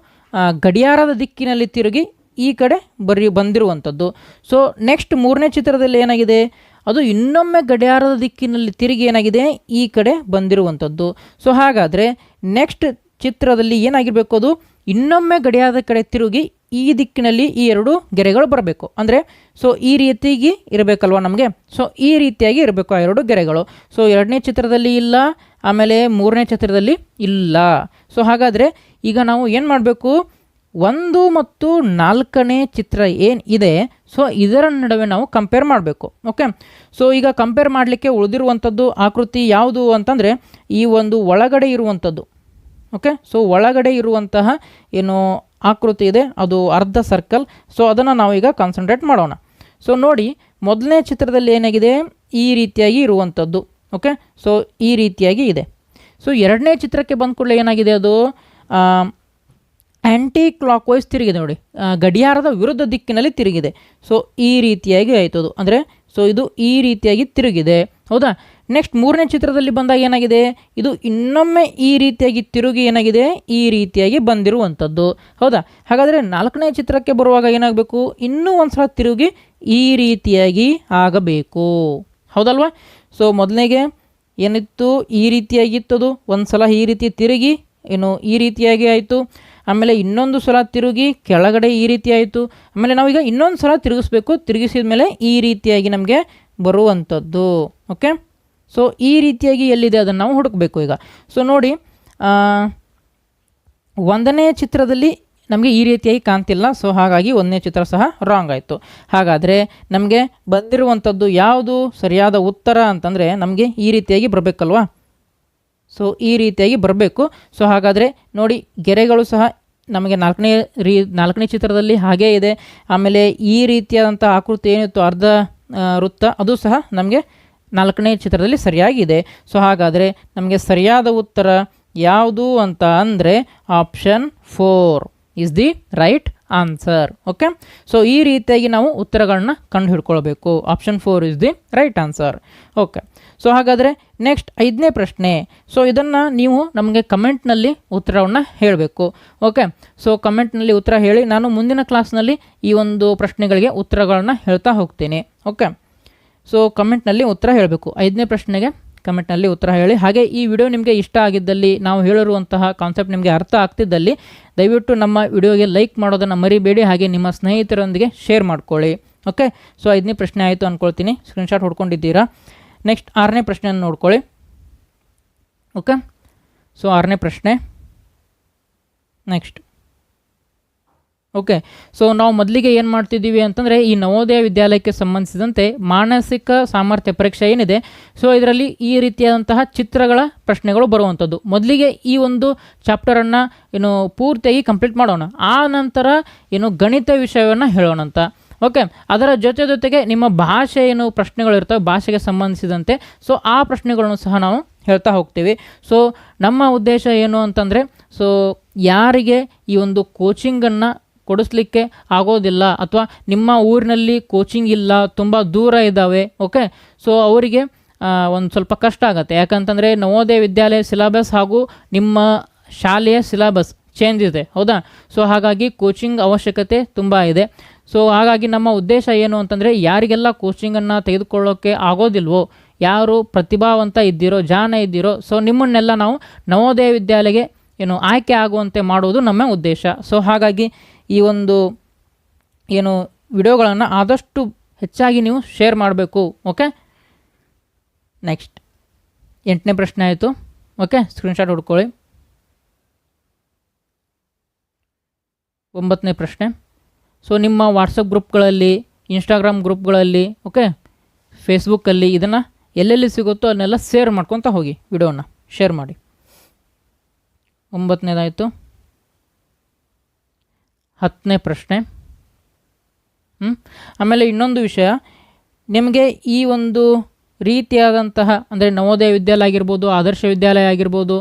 [SPEAKER 1] ಗಡಿಯಾರದ ದಿಕ್ಕಿನಲ್ಲಿ ತಿರುಗಿ ಈ ಕಡೆ ಬಂದಿರುವಂಥದ್ದು. ಸೊ ನೆಕ್ಸ್ಟ್ ಮೂರನೇ ಚಿತ್ರದಲ್ಲಿ ಏನಾಗಿದೆ, ಅದು ಇನ್ನೊಮ್ಮೆ ಗಡಿಯಾರದ ದಿಕ್ಕಿನಲ್ಲಿ ತಿರುಗಿ ಏನಾಗಿದೆ, ಈ ಕಡೆ ಬಂದಿರುವಂಥದ್ದು. ಸೊ ಹಾಗಾದರೆ ನೆಕ್ಸ್ಟ್ ಚಿತ್ರದಲ್ಲಿ ಏನಾಗಿರಬೇಕು, ಅದು ಇನ್ನೊಮ್ಮೆ ಗಡಿಯಾರದ ಕಡೆ ತಿರುಗಿ ಈ ದಿಕ್ಕಿನಲ್ಲಿ ಈ ಎರಡು ಗೆರೆಗಳು ಬರಬೇಕು. ಅಂದರೆ ಸೊ ಈ ರೀತಿಯಾಗಿ ಇರಬೇಕಲ್ವ ನಮಗೆ. ಸೊ ಈ ರೀತಿಯಾಗಿ ಇರಬೇಕು ಆ ಎರಡು ಗೆರೆಗಳು. ಸೊ ಎರಡನೇ ಚಿತ್ರದಲ್ಲಿ ಇಲ್ಲ, ಆಮೇಲೆ ಮೂರನೇ ಚಿತ್ರದಲ್ಲಿ ಇಲ್ಲ. ಸೊ ಹಾಗಾದರೆ ಈಗ ನಾವು ಏನು ಮಾಡಬೇಕು, 1 ಮತ್ತು 4ನೇ ಚಿತ್ರ ಏನು ಇದೆ ಸೊ ಇದರ ನಡುವೆ ನಾವು ಕಂಪೇರ್ ಮಾಡಬೇಕು. ಓಕೆ, ಸೊ ಈಗ ಕಂಪೇರ್ ಮಾಡಲಿಕ್ಕೆ ಉಳಿದಿರುವಂಥದ್ದು ಆಕೃತಿ ಯಾವುದು ಅಂತಂದರೆ ಈ ಒಂದು ಒಳಗಡೆ ಇರುವಂಥದ್ದು. ಓಕೆ, ಸೊ ಒಳಗಡೆ ಇರುವಂತಹ ಏನು ಆಕೃತಿ ಇದೆ ಅದು ಅರ್ಧ ಸರ್ಕಲ್. ಸೊ ಅದನ್ನು ನಾವೀಗ ಕಾನ್ಸಂಟ್ರೇಟ್ ಮಾಡೋಣ. ಸೊ ನೋಡಿ, ಮೊದಲನೇ ಚಿತ್ರದಲ್ಲಿ ಏನಾಗಿದೆ, ಈ ರೀತಿಯಾಗಿ ಇರುವಂಥದ್ದು. ಓಕೆ, ಸೊ ಈ ರೀತಿಯಾಗಿ ಇದೆ. ಸೊ ಎರಡನೇ ಚಿತ್ರಕ್ಕೆ ಬಂದ ಕೂಡಲೇ ಏನಾಗಿದೆ, ಅದು ಆ್ಯಂಟಿ ಕ್ಲಾಕ್ ವೈಸ್ ತಿರುಗಿದೆ. ನೋಡಿ, ಗಡಿಯಾರದ ವಿರುದ್ಧ ದಿಕ್ಕಿನಲ್ಲಿ ತಿರುಗಿದೆ. ಸೊ ಈ ರೀತಿಯಾಗಿ ಆಯಿತು ಅದು, ಅಂದರೆ ಸೊ ಇದು ಈ ರೀತಿಯಾಗಿ ತಿರುಗಿದೆ. ಹೌದಾ. ನೆಕ್ಸ್ಟ್ ಮೂರನೇ ಚಿತ್ರದಲ್ಲಿ ಬಂದಾಗ ಏನಾಗಿದೆ, ಇದು ಇನ್ನೊಮ್ಮೆ ಈ ರೀತಿಯಾಗಿ ತಿರುಗಿ ಏನಾಗಿದೆ, ಈ ರೀತಿಯಾಗಿ ಬಂದಿರುವಂಥದ್ದು. ಹೌದಾ. ಹಾಗಾದರೆ 4ನೇ ಚಿತ್ರಕ್ಕೆ ಬರುವಾಗ ಏನಾಗಬೇಕು, ಇನ್ನೂ ಒಂದು ಸಲ ತಿರುಗಿ ಈ ರೀತಿಯಾಗಿ ಆಗಬೇಕು. ಹೌದಲ್ವಾ. ಸೊ ಮೊದಲನೇಗೆ ಏನಿತ್ತು, ಈ ರೀತಿಯಾಗಿತ್ತದು, ಒಂದು ಸಲ ಈ ರೀತಿ ತಿರುಗಿ ಏನು ಈ ರೀತಿಯಾಗಿ ಆಯಿತು. ಆಮೇಲೆ ಇನ್ನೊಂದು ಸಲ ತಿರುಗಿ ಕೆಳಗಡೆ ಈ ರೀತಿ ಆಯಿತು. ಆಮೇಲೆ ನಾವೀಗ ಇನ್ನೊಂದು ಸಲ ತಿರುಗಿಸ್ಬೇಕು, ತಿರುಗಿಸಿದ ಮೇಲೆ ಈ ರೀತಿಯಾಗಿ ನಮಗೆ ಬರುವಂಥದ್ದು. ಓಕೆ, ಸೊ ಈ ರೀತಿಯಾಗಿ ಎಲ್ಲಿದೆ ಅದನ್ನು ನಾವು ಹುಡುಕಬೇಕು ಈಗ. ಸೊ ನೋಡಿ, 1ನೇ ಚಿತ್ರದಲ್ಲಿ ನಮಗೆ ಈ ರೀತಿಯಾಗಿ ಕಾಣ್ತಿಲ್ಲ. ಸೊ ಹಾಗಾಗಿ 1ನೇ ಚಿತ್ರ ಸಹ ರಾಂಗ್ ಆಯಿತು. ಹಾಗಾದರೆ ನಮಗೆ ಬಂದಿರುವಂಥದ್ದು ಯಾವುದು ಸರಿಯಾದ ಉತ್ತರ ಅಂತಂದರೆ ನಮಗೆ ಈ ರೀತಿಯಾಗಿ ಬರಬೇಕಲ್ವಾ. ಸೊ ಈ ರೀತಿಯಾಗಿ ಬರಬೇಕು. ಸೊ ಹಾಗಾದರೆ ನೋಡಿ, ಗೆರೆಗಳು ಸಹ ನಮಗೆ 4ನೇ ಚಿತ್ರದಲ್ಲಿ ಹಾಗೇ ಇದೆ. ಆಮೇಲೆ ಈ ರೀತಿಯಾದಂಥ ಆಕೃತಿ ಏನಿತ್ತು ಅರ್ಧ ವೃತ್ತ, ಅದು ಸಹ ನಮಗೆ 4ನೇ ಚಿತ್ರದಲ್ಲಿ ಸರಿಯಾಗಿದೆ. ಸೊ ಹಾಗಾದರೆ ನಮಗೆ ಸರಿಯಾದ ಉತ್ತರ ಯಾವುದು ಅಂತ ಅಂದರೆ option 4 is the right answer. Okay, so ಈ ರೀತಿಯಾಗಿ ನಾವು ಉತ್ತರಗಳನ್ನ ಕಂಡು ಹಿಡ್ಕೊಳ್ಬೇಕು. Option 4 is the right answer. Okay, so ಹಾಗಾದರೆ ನೆಕ್ಸ್ಟ್ 5ನೇ ಪ್ರಶ್ನೆ. ಸೊ ಇದನ್ನು ನೀವು ನಮಗೆ ಕಮೆಂಟ್ನಲ್ಲಿ ಉತ್ತರವನ್ನು ಹೇಳಬೇಕು. ಓಕೆ, ಸೊ ಕಮೆಂಟ್ನಲ್ಲಿ ಉತ್ತರ ಹೇಳಿ, ನಾನು ಮುಂದಿನ ಕ್ಲಾಸ್ನಲ್ಲಿ ಈ ಒಂದು ಪ್ರಶ್ನೆಗಳಿಗೆ ಉತ್ತರಗಳನ್ನು ಹೇಳ್ತಾ ಹೋಗ್ತೀನಿ. ಓಕೆ, ಸೊ ಕಮೆಂಟ್ನಲ್ಲಿ ಉತ್ತರ ಹೇಳಬೇಕು. 5ನೇ ಪ್ರಶ್ನೆಗೆ ಕಮೆಂಟ್ನಲ್ಲಿ ಉತ್ತರ ಹೇಳಿ. ಹಾಗೆ ಈ ವಿಡಿಯೋ ನಿಮಗೆ ಇಷ್ಟ ಆಗಿದ್ದಲ್ಲಿ, ನಾವು ಹೇಳಿರುವಂತಹ ಕಾನ್ಸೆಪ್ಟ್ ನಿಮಗೆ ಅರ್ಥ ಆಗ್ತಿದ್ದಲ್ಲಿ ದಯವಿಟ್ಟು ನಮ್ಮ ವಿಡಿಯೋಗೆ ಲೈಕ್ ಮಾಡೋದನ್ನು ಮರಿಬೇಡಿ. ಹಾಗೆ ನಿಮ್ಮ ಸ್ನೇಹಿತರೊಂದಿಗೆ ಶೇರ್ ಮಾಡ್ಕೊಳ್ಳಿ. ಓಕೆ, ಸೊ 5ನೇ ಪ್ರಶ್ನೆ ಆಯಿತು ಅಂದ್ಕೊಳ್ತೀನಿ. ಸ್ಕ್ರೀನ್ಶಾಟ್ ಹೊಡ್ಕೊಂಡಿದ್ದೀರಾ. ನೆಕ್ಸ್ಟ್ 6ನೇ ಪ್ರಶ್ನೆಯನ್ನು ನೋಡ್ಕೊಳ್ಳಿ. ಓಕೆ, ಸೊ 6ನೇ ಪ್ರಶ್ನೆ ನೆಕ್ಸ್ಟ್. ಓಕೆ, ಸೊ ನಾವು ಮೊದಲಿಗೆ ಏನು ಮಾಡ್ತಿದ್ದೀವಿ ಅಂತಂದರೆ ಈ ನವೋದಯ ವಿದ್ಯಾಲಯಕ್ಕೆ ಸಂಬಂಧಿಸಿದಂತೆ ಮಾನಸಿಕ ಸಾಮರ್ಥ್ಯ ಪರೀಕ್ಷೆ ಏನಿದೆ ಸೊ ಇದರಲ್ಲಿ ಈ ರೀತಿಯಾದಂತಹ ಚಿತ್ರಗಳ ಪ್ರಶ್ನೆಗಳು ಬರುವಂಥದ್ದು. ಮೊದಲಿಗೆ ಈ ಒಂದು ಚಾಪ್ಟರನ್ನು ಏನು ಪೂರ್ತಿಯಾಗಿ ಕಂಪ್ಲೀಟ್ ಮಾಡೋಣ, ಆ ನಂತರ ಏನು ಗಣಿತ ವಿಷಯವನ್ನು ಹೇಳೋಣ ಅಂತ. ಓಕೆ, ಅದರ ಜೊತೆಗೆ ನಿಮ್ಮ ಭಾಷೆ ಏನು ಪ್ರಶ್ನೆಗಳು ಇರ್ತವೆ ಭಾಷೆಗೆ ಸಂಬಂಧಿಸಿದಂತೆ, ಸೊ ಆ ಪ್ರಶ್ನೆಗಳನ್ನು ಸಹ ನಾವು ಹೇಳ್ತಾ ಹೋಗ್ತೀವಿ. ಸೊ ನಮ್ಮ ಉದ್ದೇಶ ಏನು ಅಂತಂದರೆ, ಸೊ ಯಾರಿಗೆ ಈ ಒಂದು ಕೋಚಿಂಗನ್ನು ಕೊಡಿಸ್ಲಿಕ್ಕೆ ಆಗೋದಿಲ್ಲ ಅಥವಾ ನಿಮ್ಮ ಊರಿನಲ್ಲಿ ಕೋಚಿಂಗ್ ಇಲ್ಲ, ತುಂಬ ದೂರ ಇದ್ದಾವೆ, ಓಕೆ, ಸೊ ಅವರಿಗೆ ಒಂದು ಸ್ವಲ್ಪ ಕಷ್ಟ ಆಗುತ್ತೆ. ಯಾಕಂತಂದರೆ ನವೋದಯ ವಿದ್ಯಾಲಯ ಸಿಲೆಬಸ್ ಹಾಗೂ ನಿಮ್ಮ ಶಾಲೆಯ ಸಿಲೆಬಸ್ ಚೇಂಜ್ ಇದೆ. ಹೌದಾ. ಸೊ ಹಾಗಾಗಿ ಕೋಚಿಂಗ್ ಅವಶ್ಯಕತೆ ತುಂಬ ಇದೆ. ಸೊ ಹಾಗಾಗಿ ನಮ್ಮ ಉದ್ದೇಶ ಏನು ಅಂತಂದರೆ, ಯಾರಿಗೆಲ್ಲ ಕೋಚಿಂಗನ್ನು ತೆಗೆದುಕೊಳ್ಳೋಕ್ಕೆ ಆಗೋದಿಲ್ವೋ, ಯಾರು ಪ್ರತಿಭಾವಂತ ಇದ್ದೀರೋ, ಜಾಣ ಇದ್ದೀರೋ, ಸೊ ನಿಮ್ಮನ್ನೆಲ್ಲ ನಾವು ನವೋದಯ ವಿದ್ಯಾಲಯಕ್ಕೆ ಏನು ಆಯ್ಕೆ ಆಗುವಂತೆ ಮಾಡುವುದು ನಮ್ಮ ಉದ್ದೇಶ. ಸೊ ಹಾಗಾಗಿ ಈ ಒಂದು ಏನು ವಿಡಿಯೋಗಳನ್ನು ಆದಷ್ಟು ಹೆಚ್ಚಾಗಿ ನೀವು ಶೇರ್ ಮಾಡಬೇಕು. ಓಕೆ, ನೆಕ್ಸ್ಟ್ 8ನೇ ಪ್ರಶ್ನೆ ಆಯಿತು. Okay, screenshot ಹೊಡ್ಕೊಳ್ಳಿ. 9ನೇ ಪ್ರಶ್ನೆ. ಸೊ ನಿಮ್ಮ ವಾಟ್ಸಪ್ ಗ್ರೂಪ್ಗಳಲ್ಲಿ, ಇನ್ಸ್ಟಾಗ್ರಾಮ್ ಗ್ರೂಪ್ಗಳಲ್ಲಿ, ಓಕೆ, ಫೇಸ್ಬುಕ್ಕಲ್ಲಿ ಇದನ್ನು ಎಲ್ಲೆಲ್ಲಿ ಸಿಗುತ್ತೋ ಅದನ್ನೆಲ್ಲ ಶೇರ್ ಮಾಡ್ಕೊತ ಹೋಗಿ, ವಿಡಿಯೋನ ಶೇರ್ ಮಾಡಿ. 9ನೇದಾಯಿತು. 10ನೇ ಪ್ರಶ್ನೆ. ಆಮೇಲೆ ಇನ್ನೊಂದು ವಿಷಯ, ನಿಮಗೆ ಈ ಒಂದು ರೀತಿಯಾದಂತಹ ಅಂದರೆ ನವೋದಯ ವಿದ್ಯಾಲಯ ಆಗಿರ್ಬೋದು, ಆದರ್ಶ ವಿದ್ಯಾಲಯ ಆಗಿರ್ಬೋದು,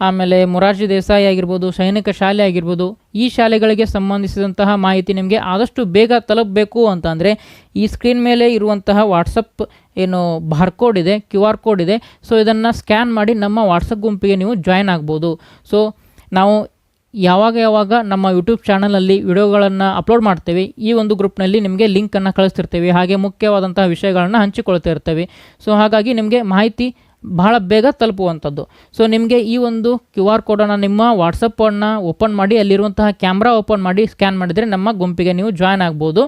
[SPEAKER 1] ಆಮೇಲೆ ಮೊರಾರ್ಜಿ ದೇಸಾಯಿ ಆಗಿರ್ಬೋದು, ಸೈನಿಕ ಶಾಲೆ ಆಗಿರ್ಬೋದು, ಈ ಶಾಲೆಗಳಿಗೆ ಸಂಬಂಧಿಸಿದಂತಹ ಮಾಹಿತಿ ನಿಮಗೆ ಆದಷ್ಟು ಬೇಗ ತಲುಪಬೇಕು ಅಂತಂದರೆ ಈ ಸ್ಕ್ರೀನ್ ಮೇಲೆ ಇರುವಂತಹ ವಾಟ್ಸಪ್ ಏನು ಬಾರ್ಕೋಡ್ ಇದೆ, QR ಕೋಡ್ ಇದೆ, ಸೊ ಇದನ್ನು ಸ್ಕ್ಯಾನ್ ಮಾಡಿ ನಮ್ಮ ವಾಟ್ಸಪ್ ಗುಂಪಿಗೆ ನೀವು ಜಾಯ್ನ್ ಆಗ್ಬೋದು. ಸೊ ನಾವು ಯಾವಾಗ ನಮ್ಮ ಯೂಟ್ಯೂಬ್ ಚಾನಲಲ್ಲಿ ವಿಡಿಯೋಗಳನ್ನು ಅಪ್ಲೋಡ್ ಮಾಡ್ತೇವೆ, ಈ ಒಂದು ಗ್ರೂಪ್ನಲ್ಲಿ ನಿಮಗೆ ಲಿಂಕನ್ನು ಕಳಿಸ್ತಿರ್ತೀವಿ. ಹಾಗೆ ಮುಖ್ಯವಾದಂತಹ ವಿಷಯಗಳನ್ನು ಹಂಚಿಕೊಳ್ತಾ ಇರ್ತೇವೆ. ಸೊ ಹಾಗಾಗಿ ನಿಮಗೆ ಮಾಹಿತಿ ಬಹಳ ಬೇಗ ತಲುಪುವಂಥದ್ದು. ಸೊ ನಿಮಗೆ ಈ ಒಂದು QR ಕೋಡನ್ನು ನಿಮ್ಮ ವಾಟ್ಸಪ್ಪನ್ನು ಓಪನ್ ಮಾಡಿ ಅಲ್ಲಿರುವಂತಹ ಕ್ಯಾಮ್ರಾ ಓಪನ್ ಮಾಡಿ ಸ್ಕ್ಯಾನ್ ಮಾಡಿದರೆ ನಮ್ಮ ಗುಂಪಿಗೆ ನೀವು ಜಾಯ್ನ್ ಆಗ್ಬೋದು.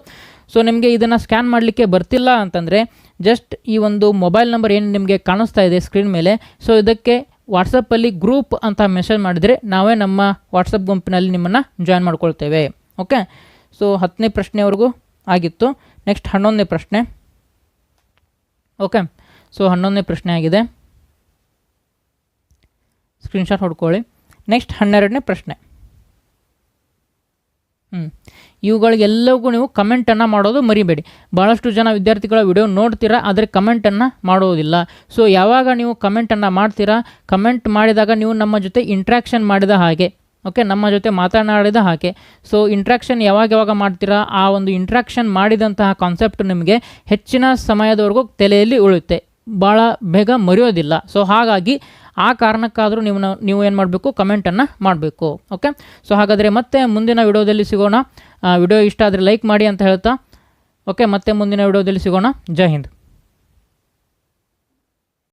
[SPEAKER 1] ಸೊ ನಿಮಗೆ ಇದನ್ನು ಸ್ಕ್ಯಾನ್ ಮಾಡಲಿಕ್ಕೆ ಬರ್ತಿಲ್ಲ ಅಂತಂದರೆ ಜಸ್ಟ್ ಈ ಒಂದು ಮೊಬೈಲ್ ನಂಬರ್ ಏನು ನಿಮಗೆ ಕಾಣಿಸ್ತಾ ಇದೆ ಸ್ಕ್ರೀನ್ ಮೇಲೆ, ಸೊ ಇದಕ್ಕೆ ವಾಟ್ಸಪ್ಪಲ್ಲಿ ಗ್ರೂಪ್ ಅಂತ ಮೆಸೇಜ್ ಮಾಡಿದರೆ ನಾವೇ ನಮ್ಮ ವಾಟ್ಸಪ್ ಗುಂಪಿನಲ್ಲಿ ನಿಮ್ಮನ್ನು ಜಾಯ್ನ್ ಮಾಡ್ಕೊಳ್ತೇವೆ. ಓಕೆ, ಸೊ 10ನೇ ಪ್ರಶ್ನೆವರೆಗೂ ಆಗಿತ್ತು. ನೆಕ್ಸ್ಟ್ 11ನೇ ಪ್ರಶ್ನೆ. ಓಕೆ, ಸೊ 11ನೇ ಪ್ರಶ್ನೆ ಆಗಿದೆ, ಸ್ಕ್ರೀನ್ಶಾಟ್ ಹೊಡ್ಕೊಳ್ಳಿ. ನೆಕ್ಸ್ಟ್ 12ನೇ ಪ್ರಶ್ನೆ. ಇವುಗಳಿಗೆಲ್ಲವೂ ನೀವು ಕಮೆಂಟನ್ನು ಮಾಡೋದು ಮರಿಬೇಡಿ. ಭಾಳಷ್ಟು ಜನ ವಿದ್ಯಾರ್ಥಿಗಳ ವಿಡಿಯೋ ನೋಡ್ತೀರಾ ಆದರೆ ಕಮೆಂಟನ್ನು ಮಾಡೋದಿಲ್ಲ. ಸೊ ಯಾವಾಗ ನೀವು ಕಮೆಂಟನ್ನು ಮಾಡ್ತೀರಾ, ಕಮೆಂಟ್ ಮಾಡಿದಾಗ ನೀವು ನಮ್ಮ ಜೊತೆ ಇಂಟ್ರ್ಯಾಕ್ಷನ್ ಮಾಡಿದ ಹಾಗೆ, ಓಕೆ, ನಮ್ಮ ಜೊತೆ ಮಾತನಾಡಿದ ಹಾಗೆ. ಸೊ ಇಂಟ್ರ್ಯಾಕ್ಷನ್ ಯಾವಾಗ ಮಾಡ್ತೀರಾ, ಆ ಒಂದು ಇಂಟ್ರ್ಯಾಕ್ಷನ್ ಮಾಡಿದಂತಹ ಕಾನ್ಸೆಪ್ಟ್ ನಿಮಗೆ ಹೆಚ್ಚಿನ ಸಮಯದವರೆಗೂ ತಲೆಯಲ್ಲಿ ಉಳಿಯುತ್ತೆ, ಭಾಳ ಬೇಗ ಮರೆಯೋದಿಲ್ಲ. ಸೊ ಹಾಗಾಗಿ ಆ ಕಾರಣಕ್ಕಾದರೂ ನೀವು ಏನು ಮಾಡಬೇಕು, ಕಮೆಂಟನ್ನು ಮಾಡಬೇಕು. ಓಕೆ, ಸೊ ಹಾಗಾದರೆ ಮತ್ತೆ ಮುಂದಿನ ವಿಡಿಯೋದಲ್ಲಿ ಸಿಗೋಣ. ವಿಡಿಯೋ ಇಷ್ಟ ಆದರೆ ಲೈಕ್ ಮಾಡಿ ಅಂತ ಹೇಳ್ತಾ, ಓಕೆ, ಮತ್ತೆ ಮುಂದಿನ ವಿಡಿಯೋದಲ್ಲಿ ಸಿಗೋಣ. ಜೈ ಹಿಂದ್.